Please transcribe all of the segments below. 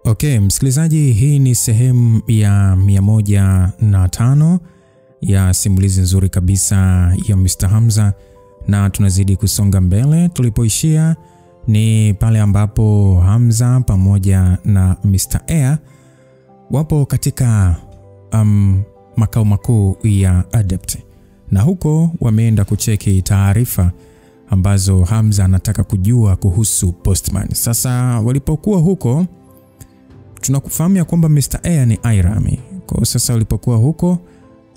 Okay, msikilizaji, hii ni sehemu ya 105 ya simulizi nzuri kabisa ya Mr. Hamza, na tunazidi kusonga mbele. Tulipoishia ni pale ambapo Hamza pamoja na Mr. Air wapo katika makao makuu ya Adept, na huko wameenda kucheki taarifa ambazo Hamza anataka kujua kuhusu Postman. Sasa walipokuwa huko, tunakufahamu kwamba Mr. Air ni Irami. Kwa sasa walipokuwa huko,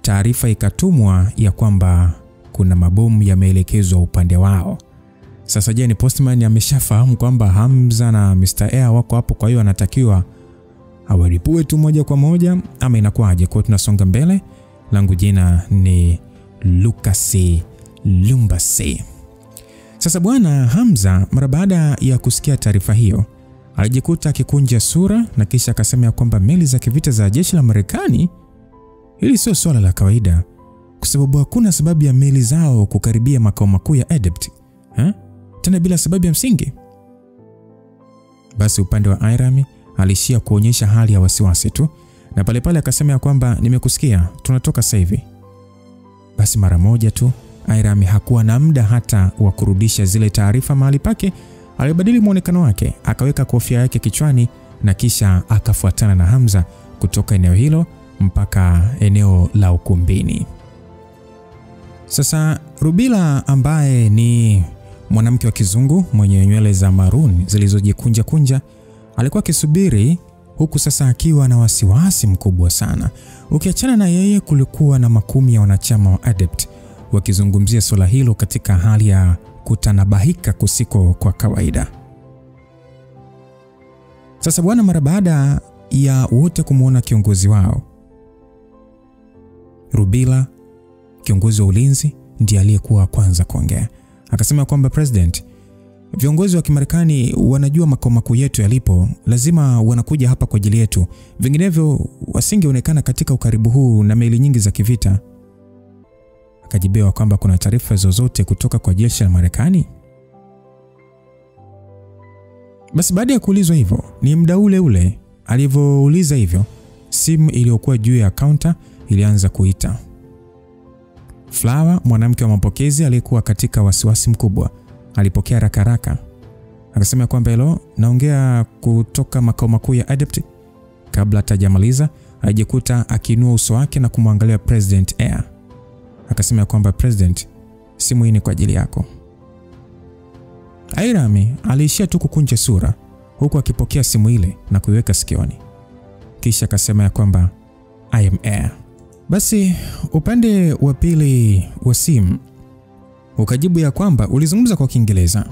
taarifa ikatumwa ya kwamba kuna mabomu yameelekezwa upande wao. Sasa je, ni Postman ameshafahamu kwamba Hamza na Mr. Air wako hapo, kwa hiyo anatakiwa awaripue tu moja kwa moja ama inakuaje? Kwa tunasonga mbele. Langu jina ni Lucas Lumbasi. Sasa bwana Hamza, mara baada ya kusikia taarifa hiyo, alijikuta akikunja sura na kisha akasema kwamba meli za kivita za jeshi la Marekani, hili sio swala la kawaida, kwa sababu hakuna sababu ya meli zao kukaribia makao makuu ya Adept, tena bila sababu ya msingi. Basi upande wa Irami alishia kuonyesha hali ya wasiwasi tu, na pale pale akasema kwamba nimekusikia, tunatoka sasa hivi. Basi mara moja tu Irami hakuwa na muda hata wa kurudisha zile taarifa mahali pake. Alibadili muonekano wake, akaweka kofia yake kichwani na kisha akafuatana na Hamza kutoka eneo hilo mpaka eneo la ukumbini. Sasa Rubila, ambaye ni mwanamke wa kizungu mwenye nywele za maroon zilizojikunja kunja, alikuwa akisubiri huku sasa akiwa na wasiwasi mkubwa sana. Ukiachana na yeye, kulikuwa na makumi ya wanachama wa Adept wakizungumzia swala hilo katika hali ya kutanabahika kusiko kwa kawaida. Sasa bwana, mara baada ya wote kumuona kiongozi wao, Rubila, kiongozi wa ulinzi, ndiye aliyekuwa kwanza kuongea. Akasema kwamba President, viongozi wa Kimarekani wanajua makao makuu yetu yalipo, lazima wanakuja hapa kwa ajili yetu, vinginevyo wasingeonekana katika ukaribu huu na meli nyingi za kivita. Akajibiwa kwamba kuna taarifa zozote kutoka kwa jeshi la Marekani. Basi baada ya kuulizwa hivyo, ni muda ule ule alivyouliza hivyo, simu iliyokuwa juu ya counter ilianza kuita. Flower, mwanamke wa mapokezi aliyekuwa katika wasiwasi mkubwa, alipokea haraka. Akasema kwamba hello, naongea kutoka makao makuu ya Adept. Kabla hatajamaliza, alijikuta akiinua uso wake na kumwangalia President Air. Akasema kwamba President, simu hii ni kwa ajili yako. Irami aliishia tu kukunja sura huku akipokea simu ile na kuiweka sikioni. Kisha akasema kwamba I am Air. Basi upande wa pili wa simu ukajibu ya kwamba ulizungumza kwa Kiingereza,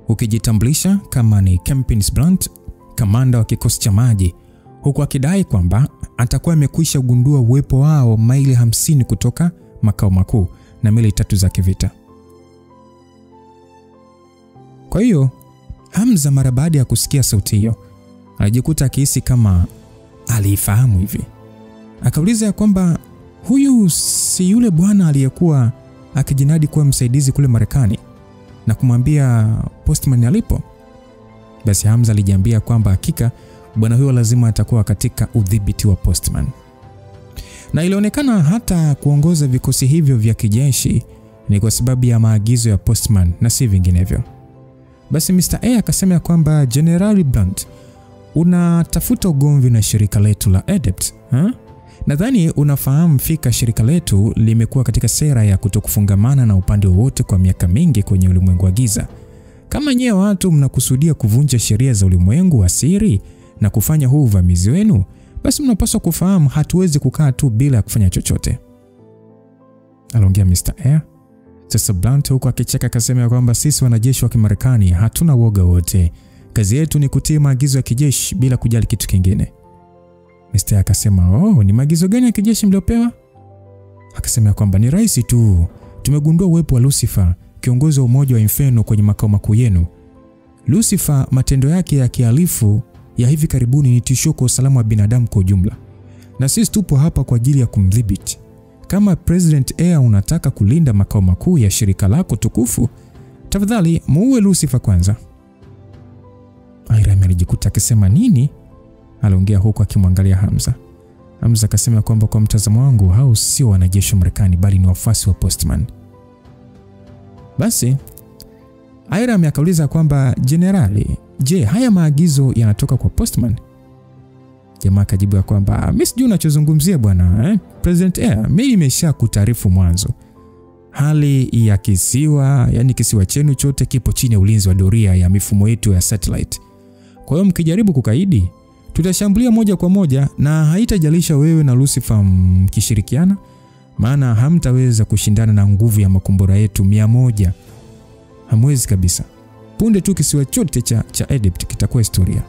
ukijitambulisha kama ni Captain Blunt, kamanda wa kikosi cha maji, huku akidai kwamba atakuwa amekwisha gundua uwepo wao maili 50 kutoka makao makuu na meli 3 za kivita. Kwa hiyo Hamza, mara baada ya kusikia sauti hiyo, alijikuta akihisi kama alifahamu hivi. Akauliza ya kwamba huyu si yule bwana aliyekuwa akijinadi kuwa msaidizi kule Marekani na kumwambia Postman alipo? Basi Hamza alijiambia kwamba hakika bwana huyo lazima atakuwa katika udhibiti wa Postman, na ilionekana hata kuongoza vikosi hivyo vya kijeshi ni kwa sababu ya maagizo ya Postman na si vinginevyo. Basi Mr. A akasema kwamba General Blunt, unatafuta ugomvi na shirika letu la Adept, Nadhani unafahamu fika shirika letu limekuwa katika sera ya kutokufungamana na upande wowote kwa miaka mingi kwenye ulimwengu wa giza. Kama nyewe watu mnakusudia kuvunja sheria za ulimwengu wa siri na kufanya huu uvamizi wenu, basi mnapaswa kufahamu hatuwezi kukaa tu bila kufanya chochote, aliongea Mr. Air. Sasa Blunt huko akicheka akasema kwamba sisi wanajeshi wa Kimarekani hatuna woga wote. Kazi yetu ni kutii maagizo ya kijeshi bila kujali kitu kingine. Mr. akasema, ni maagizo gani ya kijeshi mliopewa? Akasema kwamba ni rahisi tu. Tumegundua uwepo wa Lucifer, kiongozi wa umoja wa Inferno kwenye makao makuu yenu. Lucifer, matendo yake ya kihalifu ya hivi karibuni ni tishio kwa usalama wa binadamu kwa ujumla, na sisi tupo hapa kwa ajili ya kumdhibiti. Kama President Air unataka kulinda makao makuu ya shirika lako tukufu, tafadhali muue Lucifer kwanza. Irami alijikuta akisema nini? aliongea huku akimwangalia Hamza. Hamza akasema kwamba kwa mtazamo wangu hao sio wanajeshi wa Marekani bali ni wafuasi wa Postman. Basi Hiram akauliza kwamba jenerali, je, haya maagizo yanatoka kwa Postman? Jamaa akajibu ya kwamba mimi sijui unachozungumzia bwana, President Air, mimi nimeshakutaarifu mwanzo. Hali ya kisiwa, yani kisiwa chenu chote kipo chini ya ulinzi wa doria ya mifumo yetu ya satellite. Kwa hiyo mkijaribu kukaidi, tutashambulia moja kwa moja na haitajalisha wewe na Lucifer mkishirikiana, maana hamtaweza kushindana na nguvu ya makombora yetu 100. Hamwezi kabisa. Punde tu kisiwa chote cha Egypt kitakuwa historia.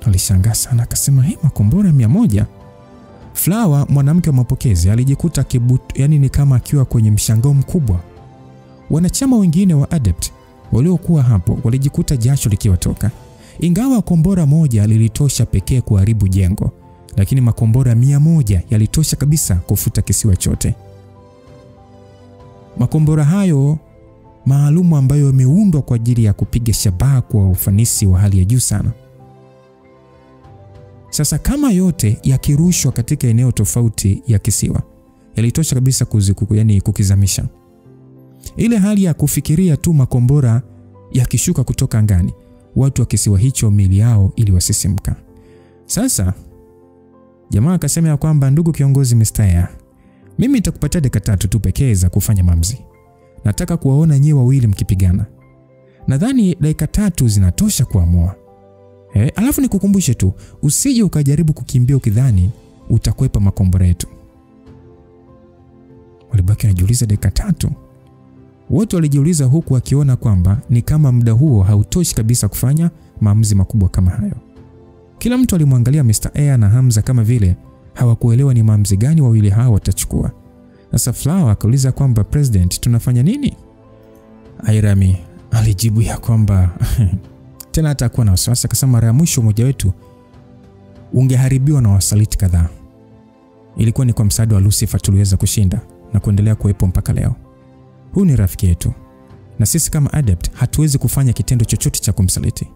Alishangaa sana akasema, makombora 100? Flower, mwanamke wa mapokezi, alijikuta yani ni kama akiwa kwenye mshangao mkubwa. Wanachama wengine wa Adept waliokuwa hapo walijikuta jasho likiwatoka. Ingawa kombora moja lilitosha pekee kuharibu jengo, lakini makombora 100 yalitosha kabisa kufuta kisiwa chote. Makombora hayo maalumu ambayo yameundwa kwa ajili ya kupiga shabaha kwa ufanisi wa hali ya juu sana. Sasa kama yote yakirushwa katika eneo tofauti ya kisiwa, yalitosha kabisa kukizamisha. Ile hali ya kufikiria tu makombora yakishuka kutoka angani, watu wa kisiwa hicho mili yao iliwasisimka. Sasa jamaa akasema ya kwamba, ndugu kiongozi Mr. Air, mimi nitakupatia dakika 3 tu pekee za kufanya maamuzi. Nataka kuwaona nyewe wawili mkipigana. Nadhani dakika 3 zinatosha kuamua. Alafu nikukumbushe tu, usije ukajaribu kukimbia ukidhani utakwepa makombora yetu. Walibaki wanajiuliza dakika 3. Wote walijiuliza huku wakiona kwamba ni kama muda huo hautoshi kabisa kufanya maamuzi makubwa kama hayo. Kila mtu alimwangalia Mr. Air na Hamza kama vile hawakuelewa ni maamuzi gani wawili hao watachukua. Sasa Flower akauliza kwamba, President, tunafanya nini? Hiram alijibu ya kwamba tena hatakuwa na wasiwasi, akasema mara ya mwisho mmoja wetu ungeharibiwa na wasaliti kadhaa. Ilikuwa ni kwa msaada wa Lucifer tuliweza kushinda na kuendelea kuwepo mpaka leo. Huyu ni rafiki yetu, na sisi kama Adept hatuwezi kufanya kitendo chochote cha kumsaliti.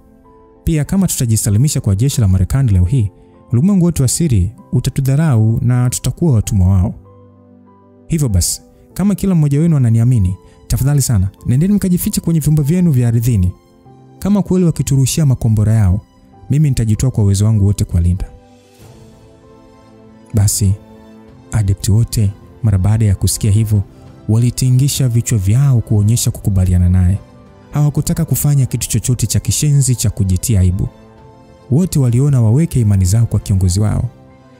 Pia kama tutajisalimisha kwa jeshi la Marekani leo hii, ulimwengu wote wa siri utatudharau na tutakuwa watumwa wao. Hivyo basi, kama kila mmoja wenu ananiamini, tafadhali sana nendeni mkajifiche kwenye vyumba vyenu vya ardhini. Kama kweli wakiturushia makombora yao, mimi nitajitoa kwa uwezo wangu wote kuwalinda. Basi Adept wote mara baada ya kusikia hivyo walitingisha vichwa vyao kuonyesha kukubaliana naye. Hawakutaka kufanya kitu chochote cha kishenzi cha kujitia aibu. Wote waliona waweke imani zao kwa kiongozi wao.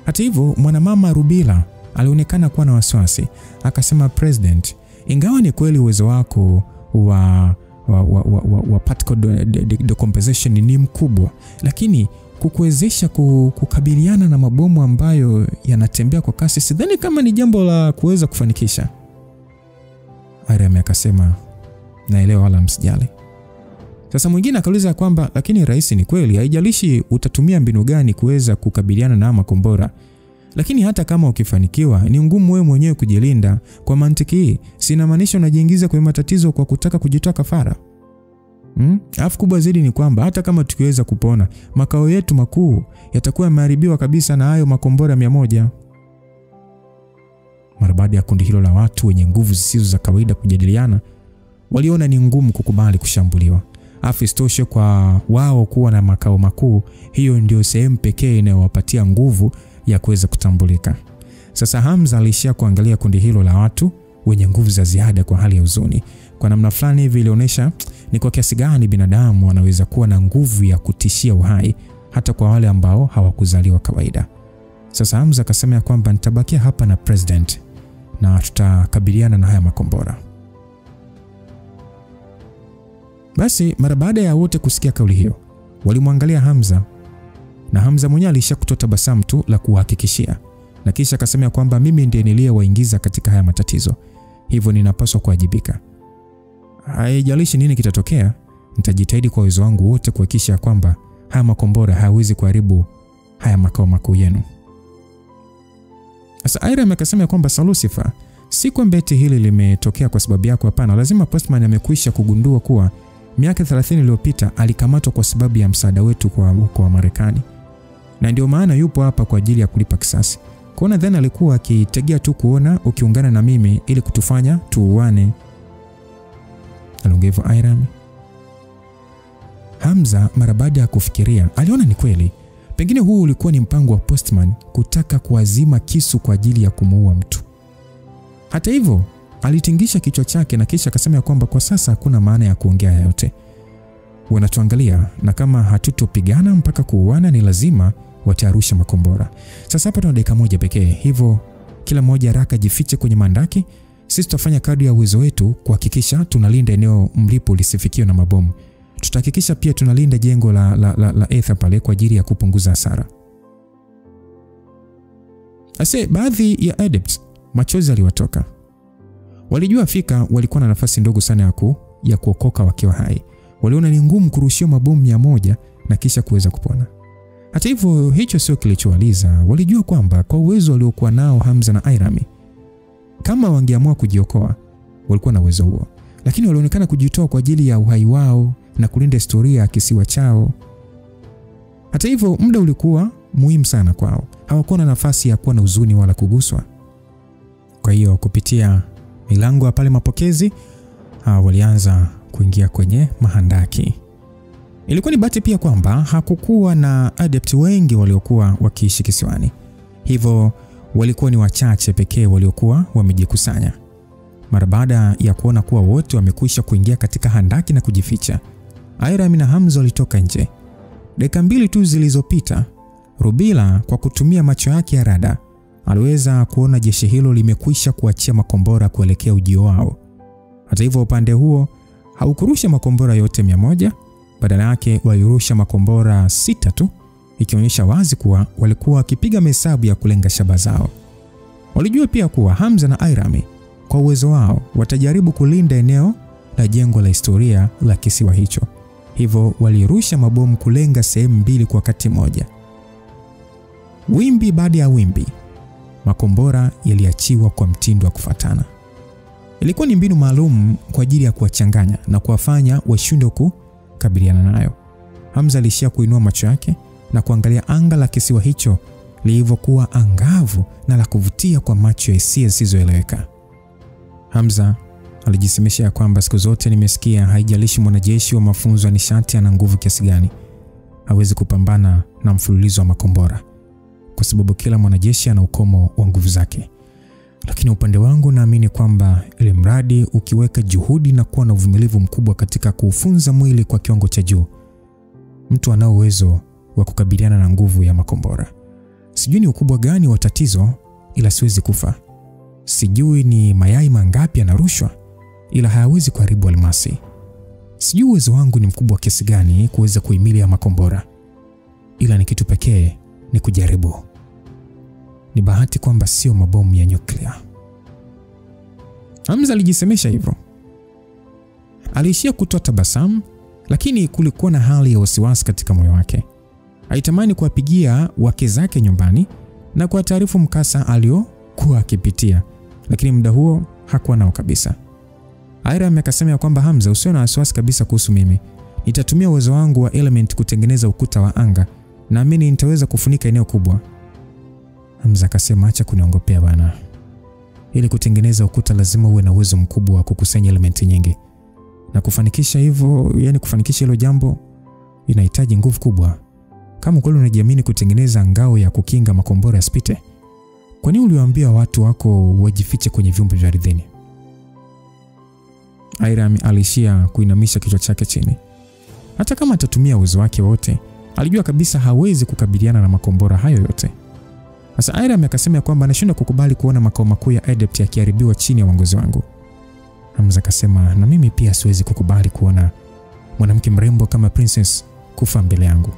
Hata hivyo, mwanamama Rubila alionekana kuwa na wasiwasi. Akasema, President, ingawa ni kweli uwezo wako wa particle decomposition ni mkubwa, lakini kukuwezesha kukabiliana na mabomu ambayo yanatembea kwa kasi, sidhani kama ni jambo la kuweza kufanikisha. Hiram akasema, naelewa wala msijali. Sasa mwingine akauliza kwamba, lakini rais, ni kweli haijalishi utatumia mbinu gani kuweza kukabiliana na makombora, lakini hata kama ukifanikiwa ni ngumu wewe mwenyewe kujilinda. Kwa mantiki hii, sina maanisha unajiingiza kwenye matatizo kwa kutaka kujitoa kafara. Alafu kubwa zaidi ni kwamba hata kama tukiweza kupona, makao yetu makuu yatakuwa yameharibiwa kabisa na hayo makombora 100. Mara baada ya kundi hilo la watu wenye nguvu zisizo za kawaida kujadiliana, waliona ni ngumu kukubali kushambuliwa. Afistoshe kwa wao kuwa na makao makuu, hiyo ndio sehemu pekee inayowapatia nguvu ya kuweza kutambulika. Sasa Hamza alishia kuangalia kundi hilo la watu wenye nguvu za ziada kwa hali ya huzuni. Kwa namna fulani hivi ilionyesha ni kwa kiasi gani binadamu wanaweza kuwa na nguvu ya kutishia uhai hata kwa wale ambao hawakuzaliwa kawaida. Sasa Hamza akasema kwamba nitabakia hapa na President na tutakabiliana na haya makombora. Basi mara baada ya wote kusikia kauli hiyo, walimwangalia Hamza, na Hamza mwenyewe alishakutoa tabasamu tu la kuhakikishia, na kisha akasema kwamba mimi ndiye niliyewaingiza katika haya matatizo, hivyo ninapaswa kuwajibika. Haijalishi nini kitatokea, nitajitahidi kwa uwezo wangu wote kuhakikisha kwamba haya makombora hayawezi kuharibu haya makao makuu yenu. Sasa Hiram akasema kwamba, Lucifer, si kwamba hili limetokea kwa sababu yako, hapana. Lazima Postman amekwisha kugundua kuwa miaka 30 iliyopita alikamatwa kwa sababu ya msaada wetu kwa Marekani. Na ndio maana yupo hapa kwa ajili ya kulipa kisasi. Kwa nadhani alikuwa akitegea tu kuona ukiungana na mimi ili kutufanya tuuane. Aliongea Airam. Hamza mara baada ya kufikiria aliona ni kweli. Pengine huu ulikuwa ni mpango wa Postman kutaka kuazima kisu kwa ajili ya kumuua mtu. Hata hivyo, alitingisha kichwa chake na kisha akasema kwamba kwa sasa hakuna maana ya kuongea yote. Wanatuangalia na kama hatutopigana mpaka kuuana ni lazima watarusha makombora. Sasa hapa tuna dakika moja pekee. Hivyo kila mmoja haraka jifiche kwenye mandaki. Sisi tutafanya kadri ya uwezo wetu kuhakikisha tunalinda eneo mlipo lisifikiwe na mabomu. Tutahakikisha pia tunalinda jengo la Ether pale kwa ajili ya kupunguza hasara. Ase baadhi ya adepts machozi aliwatoka. Walijua fika walikuwa na nafasi ndogo sana ya kuokoka wakiwa hai. Waliona ni ngumu kurushia mabomu 100 na kisha kuweza kupona. Hata hivyo hicho sio kilichowaliza. Walijua kwamba kwa uwezo waliokuwa nao Hamza na Airam, kama wangeamua kujiokoa walikuwa na uwezo huo, lakini walionekana kujitoa kwa ajili ya uhai wao na kulinda historia ya kisiwa chao. Hata hivyo muda ulikuwa muhimu sana kwao. Hawakuwa na nafasi ya kuwa na huzuni wala kuguswa. Kwa hiyo kupitia milango ya pale mapokezi walianza kuingia kwenye mahandaki. Ilikuwa ni bahati pia kwamba hakukuwa na adept wengi waliokuwa wakiishi kisiwani. Hivyo walikuwa ni wachache pekee waliokuwa wamejikusanya. Mara baada ya kuona kuwa wote wamekwisha kuingia katika handaki na kujificha, Airam na Hamza walitoka nje. Dakika 2 tu zilizopita, Rubila kwa kutumia macho yake ya rada aliweza kuona jeshi hilo limekwisha kuachia makombora kuelekea ujio wao. Hata hivyo upande huo haukurusha makombora yote 100, badala yake walirusha makombora 6 tu, ikionyesha wazi kuwa walikuwa wakipiga hesabu ya kulenga shaba zao. Walijua pia kuwa Hamza na Airam kwa uwezo wao watajaribu kulinda eneo la jengo la historia la kisiwa hicho. Hivyo walirusha mabomu kulenga sehemu 2 kwa wakati mmoja. Wimbi baada ya wimbi, makombora yaliachiwa kwa mtindo wa kufuatana. Ilikuwa ni mbinu maalum kwa ajili ya kuwachanganya na kuwafanya washindwe kukabiliana nayo. Hamza alishia kuinua macho yake na kuangalia anga la kisiwa hicho lilivyokuwa angavu na la kuvutia kwa macho ya hisia zisizoeleweka. Hamza alijisemesha kwamba siku zote nimesikia haijalishi mwanajeshi wa mafunzo ya nishati ana nguvu kiasi gani, hawezi kupambana na mfululizo wa makombora, kwa sababu kila mwanajeshi ana ukomo wa nguvu zake. Lakini upande wangu naamini kwamba ile mradi ukiweka juhudi na kuwa na uvumilivu mkubwa katika kuufunza mwili kwa kiwango cha juu, mtu ana uwezo wa kukabiliana na nguvu ya makombora. Sijui ni ukubwa gani wa tatizo, ila siwezi kufa. Sijui ni mayai mangapi yanarushwa, ila hayawezi kuharibu almasi. Sijui uwezo wangu ni mkubwa kiasi gani kuweza kuhimili ya makombora, ila ni kitu pekee ni kujaribu. Ni bahati kwamba sio mabomu ya nyuklia. Hamza alijisemesha hivyo. Aliishia kutoa tabasamu, lakini kulikuwa na hali ya wasiwasi katika moyo wake. Alitamani kuwapigia wake zake nyumbani na kwa taarifu mkasa aliokuwa akipitia, lakini muda huo hakuwa nao kabisa. Airam akasema kwamba Hamza, usiwe na wasiwasi kabisa kuhusu mimi. Nitatumia uwezo wangu wa element kutengeneza ukuta wa anga. Naamini nitaweza kufunika eneo kubwa. Hamza akasema acha kuniongopea bana. Ili kutengeneza ukuta lazima uwe na uwezo mkubwa wa kukusanya elementi nyingi. Na kufanikisha hivyo, yani kufanikisha hilo jambo inahitaji nguvu kubwa. Kama kweli unajiamini kutengeneza ngao ya kukinga makombora yasipite, kwa nini uliwaambia watu wako wajifiche kwenye vyumba vya ardhini? Airam alishia kuinamisha kichwa chake chini. Hata kama atatumia uwezo wake wote, alijua kabisa hawezi kukabiliana na makombora hayo yote. Sasa Airam akasema kwamba anashindwa kukubali kuona makao makuu ya adept yakiharibiwa chini ya uongozi wangu. Hamza akasema na mimi pia siwezi kukubali kuona mwanamke mrembo kama Princess kufa mbele yangu.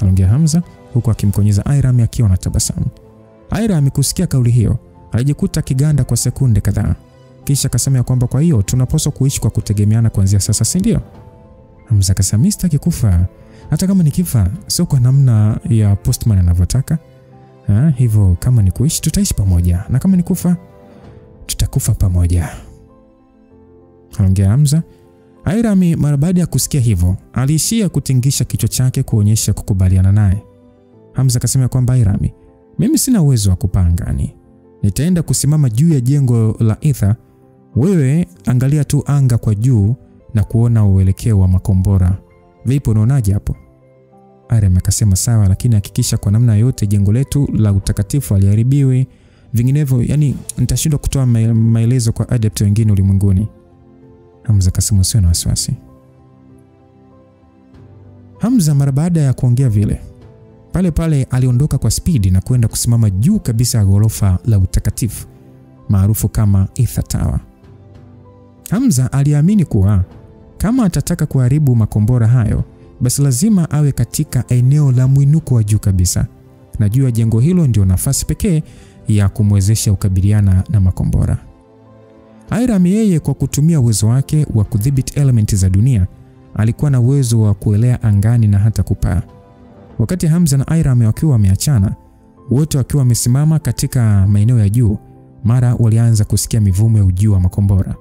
Aliongea Hamza huku akimkonyeza Airam akiwa na tabasamu. Airam kusikia kauli hiyo, alijikuta kiganda kwa sekunde kadhaa. Kisha akasema kwamba kwa hiyo tunapaswa kuishi kwa kutegemeana kuanzia sasa, si ndio? Hamza akasema sitaki kufa. Hata kama nikifa sio kwa namna ya Postman anavyotaka. Hivyo kama ni kuishi tutaishi pamoja, na kama ni kufa tutakufa pamoja. Aliongea Hamza Airam mara baada ya kusikia hivyo, aliishia kutingisha kichwa chake kuonyesha kukubaliana naye. Hamza akasema kwamba Airam, mimi sina uwezo wa kupaa angani. Nitaenda kusimama juu ya jengo la Ether. Wewe angalia tu anga kwa juu na kuona uelekeo wa makombora. Vipi, unaonaje hapo? Airam akasema sawa, lakini hakikisha kwa namna yote jengo letu la utakatifu haliharibiwi. Vinginevyo nitashindwa kutoa maelezo kwa adept wengine ulimwenguni. Hamza akasema usiwe na wasiwasi. Hamza mara baada ya kuongea vile, pale aliondoka kwa spidi na kwenda kusimama juu kabisa ya ghorofa la utakatifu maarufu kama Ether Tower. Hamza aliamini kuwa kama atataka kuharibu makombora hayo, basi lazima awe katika eneo la mwinuko wa juu kabisa, na juu ya jengo hilo ndio nafasi pekee ya kumwezesha kukabiliana na makombora. Airam yeye kwa kutumia uwezo wake wa kudhibiti elementi za dunia, alikuwa na uwezo wa kuelea angani na hata kupaa. Wakati Hamza na Airam wakiwa wameachana, wote wakiwa wamesimama katika maeneo ya juu, mara walianza kusikia mivumo ya ujio wa makombora.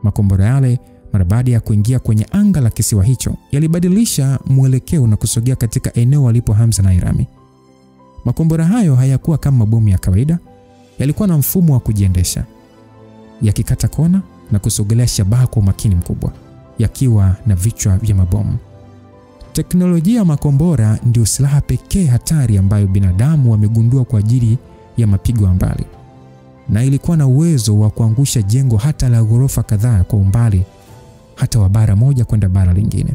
Makombora yale mara baada ya kuingia kwenye anga la kisiwa hicho, yalibadilisha mwelekeo na kusogea katika eneo walipo Hamza na Airam. Makombora hayo hayakuwa kama mabomu ya kawaida, yalikuwa na mfumo wa kujiendesha, yakikata kona na kusogelea shabaha kwa umakini mkubwa, yakiwa na vichwa vya mabomu. Teknolojia ya makombora ndio silaha pekee hatari ambayo binadamu wamegundua kwa ajili ya mapigo ya mbali, na ilikuwa na uwezo wa kuangusha jengo hata la ghorofa kadhaa kwa umbali, hata wa bara moja kwenda bara lingine.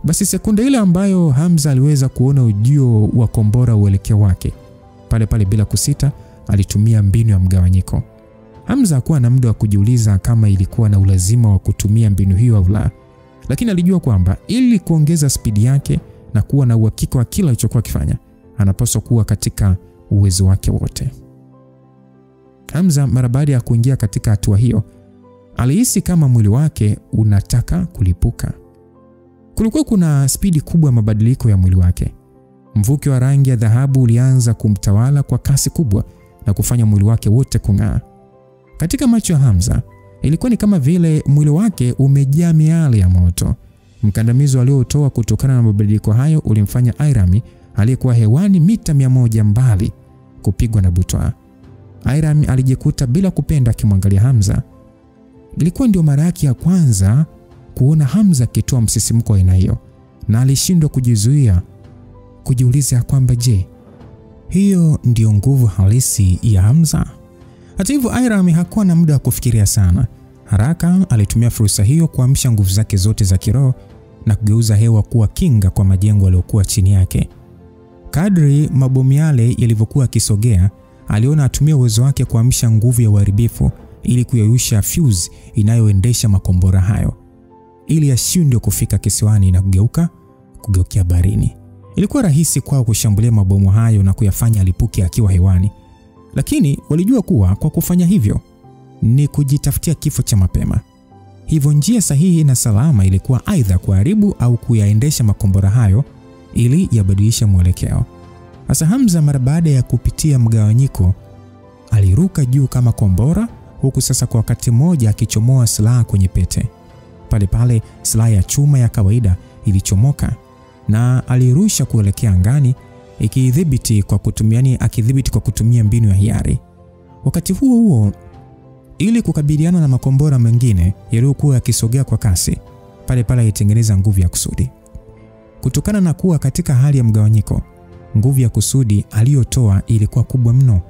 Basi sekunde ile ambayo Hamza aliweza kuona ujio wa kombora uelekeo wake, pale bila kusita alitumia mbinu ya mgawanyiko. Hamza hakuwa na muda wa kujiuliza kama ilikuwa na ulazima wa kutumia mbinu hiyo au la, lakini alijua kwamba ili kuongeza spidi yake na kuwa na uhakika wa kila alichokuwa kifanya, anapaswa kuwa katika uwezo wake wote. Hamza mara baada ya kuingia katika hatua hiyo, alihisi kama mwili wake unataka kulipuka. Kulikuwa kuna spidi kubwa ya mabadiliko ya mwili wake. Mvuke wa rangi ya dhahabu ulianza kumtawala kwa kasi kubwa na kufanya mwili wake wote kung'aa. Katika macho ya Hamza, ilikuwa ni kama vile mwili wake umejaa miale ya moto. Mkandamizo aliotoa kutokana na mabadiliko hayo ulimfanya Airam aliyekuwa hewani mita 100 mbali kupigwa na butwaa. Airam alijikuta bila kupenda akimwangalia Hamza. Ilikuwa ndio mara yake ya kwanza kuona Hamza akitoa msisimko wa aina hiyo, na alishindwa kujizuia kujiuliza kwamba je, hiyo ndio nguvu halisi ya Hamza? Hata hivyo, Airam hakuwa na muda wa kufikiria sana. Haraka alitumia fursa hiyo kuamsha nguvu zake zote za kiroho na kugeuza hewa kuwa kinga kwa majengo yaliyokuwa chini yake. Kadri mabomu yale yalivyokuwa yakisogea, aliona atumia uwezo wake kuamsha nguvu ya uharibifu ili kuyayusha fuse inayoendesha makombora hayo, ili yashindwe kufika kisiwani na kugeukia baharini. Ilikuwa rahisi kwao kushambulia mabomu hayo na kuyafanya alipuke akiwa hewani, lakini walijua kuwa kwa kufanya hivyo ni kujitafutia kifo cha mapema. Hivyo njia sahihi na salama ilikuwa aidha kuharibu au kuyaendesha makombora hayo ili yabadilishe mwelekeo. Hasa Hamza mara baada ya kupitia mgawanyiko, aliruka juu kama kombora, huku sasa kwa wakati mmoja akichomoa silaha kwenye pete. Pale silaha ya chuma ya kawaida ilichomoka na alirusha kuelekea angani, akidhibiti kwa kutumia mbinu ya hiari. Wakati huo ili kukabiliana na makombora mengine yaliyokuwa yakisogea kwa kasi, pale alitengeneza nguvu ya kusudi. Kutokana na kuwa katika hali ya mgawanyiko, nguvu ya kusudi aliyotoa ilikuwa kubwa mno.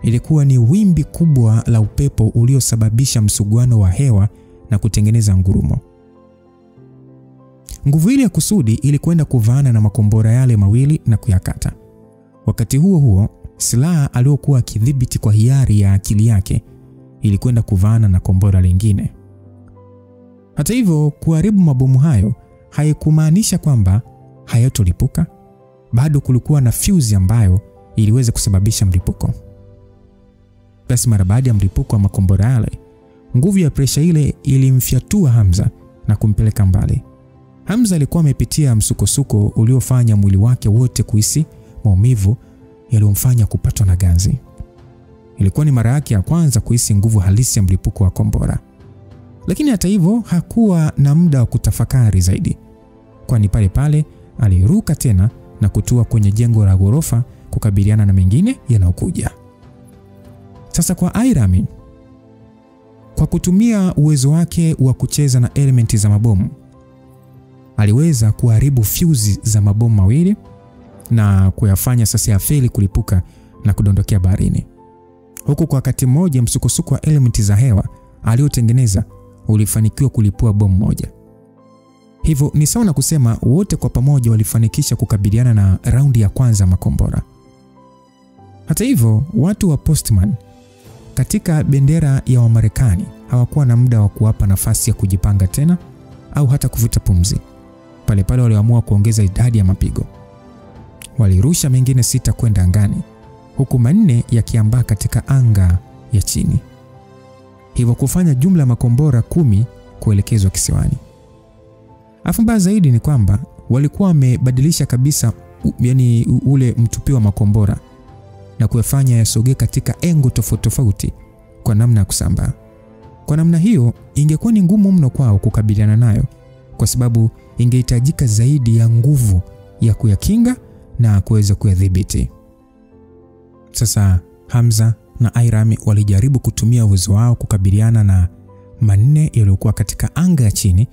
Ilikuwa ni wimbi kubwa la upepo uliosababisha msuguano wa hewa na kutengeneza ngurumo. Nguvu ile ya kusudi ilikwenda kuvaana na makombora yale mawili na kuyakata. Wakati huo silaha aliyokuwa akidhibiti kwa hiari ya akili yake ilikwenda kuvaana na kombora lingine. Hata hivyo, kuharibu mabomu hayo haikumaanisha kwamba hayatolipuka. Bado kulikuwa na fuse ambayo iliweza kusababisha mlipuko. Basi mara baada ya mlipuko wa makombora yale, nguvu ya presha ile ilimfyatua Hamza na kumpeleka mbali. Hamza alikuwa amepitia msukosuko uliofanya mwili wake wote kuhisi maumivu yaliyomfanya kupatwa na ganzi. Ilikuwa ni mara yake ya kwanza kuhisi nguvu halisi ya mlipuko wa kombora. Lakini hata hivyo hakuwa na muda wa kutafakari zaidi, kwani pale pale aliruka tena na kutua kwenye jengo la ghorofa kukabiliana na mengine yanayokuja. Sasa kwa Hiram, kwa kutumia uwezo wake wa kucheza na elementi za mabomu, aliweza kuharibu fuse za mabomu mawili na kuyafanya sasa yafeli kulipuka na kudondokea baharini. Huku kwa wakati mmoja msukosuko wa elementi za hewa aliotengeneza ulifanikiwa kulipua bomu moja. Hivyo ni sawa na kusema wote kwa pamoja walifanikisha kukabiliana na raundi ya kwanza makombora. Hata hivyo, watu wa Postman katika bendera ya Wamarekani hawakuwa na muda wa kuwapa nafasi ya kujipanga tena au hata kuvuta pumzi. Pale pale waliamua kuongeza idadi ya mapigo. Walirusha mengine 6 kwenda angani, huku 4 yakiambaa katika anga ya chini, hivyo kufanya jumla ya makombora 10 kuelekezwa kisiwani. Afumba zaidi ni kwamba walikuwa wamebadilisha kabisa ule mtupio wa makombora na kuyafanya yasogee katika engo tofauti kwa namna ya kusambaa. Kwa namna hiyo ingekuwa ni ngumu mno kwao kukabiliana nayo, kwa sababu ingehitajika zaidi ya nguvu ya kuyakinga na kuweza kuyadhibiti. Sasa Hamza na Hiram walijaribu kutumia uwezo wao kukabiliana na 4 yaliyokuwa katika anga ya chini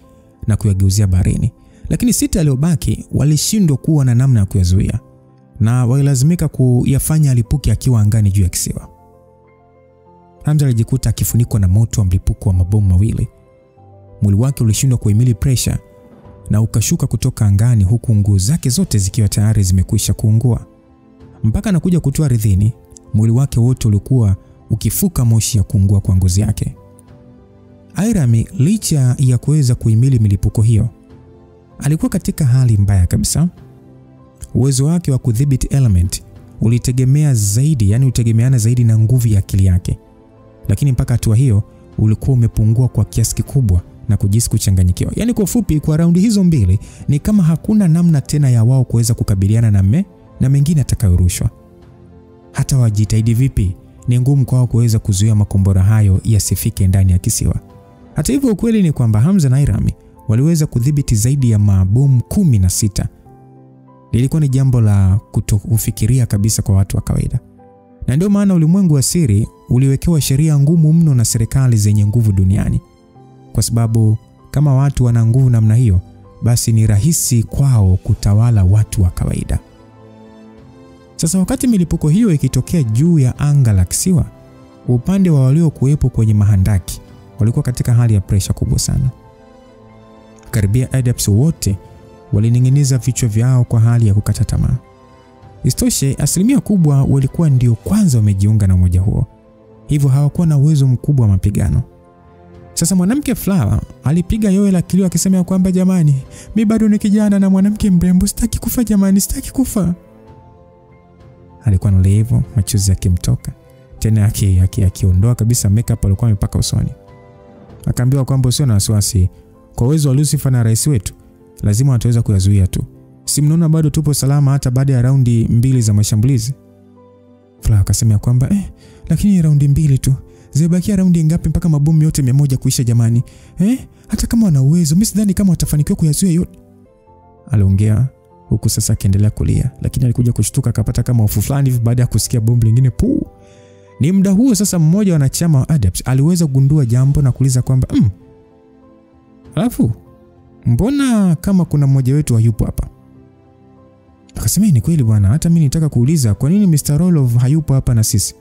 na kuyageuzia baharini, lakini 6 yaliyobaki walishindwa kuwa na namna ya kuyazuia na walilazimika kuyafanya alipuke akiwa angani juu ya kisiwa. Hamza alijikuta akifunikwa na moto wa mlipuko wa mabomu mawili. Mwili wake ulishindwa kuhimili pressure na ukashuka kutoka angani, huku nguo zake zote zikiwa tayari zimekwisha kuungua. Mpaka anakuja kutua ardhini, mwili wake wote ulikuwa ukifuka moshi ya kuungua kwa ngozi yake. Hiram, licha ya kuweza kuhimili milipuko hiyo, alikuwa katika hali mbaya kabisa. Uwezo wake wa kudhibiti element ulitegemeana zaidi na nguvu ya akili yake, lakini mpaka hatua hiyo ulikuwa umepungua kwa kiasi kikubwa na kujisi kuchanganyikiwa. Kwa ufupi, kwa raundi hizo mbili ni kama hakuna namna tena ya wao kuweza kukabiliana na mengine atakayorushwa. Hata wajitahidi vipi, ni ngumu kwao kuweza kuzuia makombora hayo yasifike ndani ya kisiwa. Hata hivyo, ukweli ni kwamba Hamza na Hiram waliweza kudhibiti zaidi ya mabomu 16. Lilikuwa ni jambo la kutokufikiria kabisa kwa watu wa kawaida. Na ndio maana ulimwengu wa siri uliwekewa sheria ngumu mno na serikali zenye nguvu duniani. Kwa sababu kama watu wana nguvu namna hiyo, basi ni rahisi kwao kutawala watu wa kawaida. Sasa wakati milipuko hiyo ikitokea juu ya anga la kisiwa, upande wa waliokuwepo kwenye mahandaki walikuwa katika hali ya pressure kubwa sana. Karibia adepts wote walining'iniza vichwa vyao kwa hali ya kukata tamaa. Isitoshe, asilimia kubwa walikuwa ndio kwanza wamejiunga na umoja huo, hivyo hawakuwa na uwezo mkubwa wa mapigano. Sasa mwanamke Flower alipiga yowe la kilio akisema kwamba jamani, mimi bado ni kijana na mwanamke mrembo, sitaki kufa jamani, sitaki kufa. Alikuwa na levo, machozi yakimtoka, tena akiondoa kabisa makeup alikuwa amepaka usoni. Akaambiwa kwamba usio na wasiwasi, kwa uwezo wa Lucifer na rais wetu lazima wataweza kuyazuia tu. Si mnaona bado tupo salama hata baada ya raundi 2 za mashambulizi? Flower akasema kwamba lakini raundi 2 tu. Zimebakia raundi ngapi mpaka mabomu yote 100 kuisha jamani? Hata kama wana uwezo, mimi sidhani kama watafanikiwa kuyazuia yote. Aliongea huku sasa akiendelea kulia, lakini alikuja kushtuka akapata kama hofu fulani hivi baada ya kusikia bomu lingine puu. Ni muda huo sasa mmoja wa wanachama wa Adepts aliweza kugundua jambo na kuuliza kwamba alafu mbona kama kuna mmoja wetu hayupo hapa? Akasema ni kweli bwana, hata mimi nitaka kuuliza kwa nini Mr. Roloff hayupo hapa na sisi.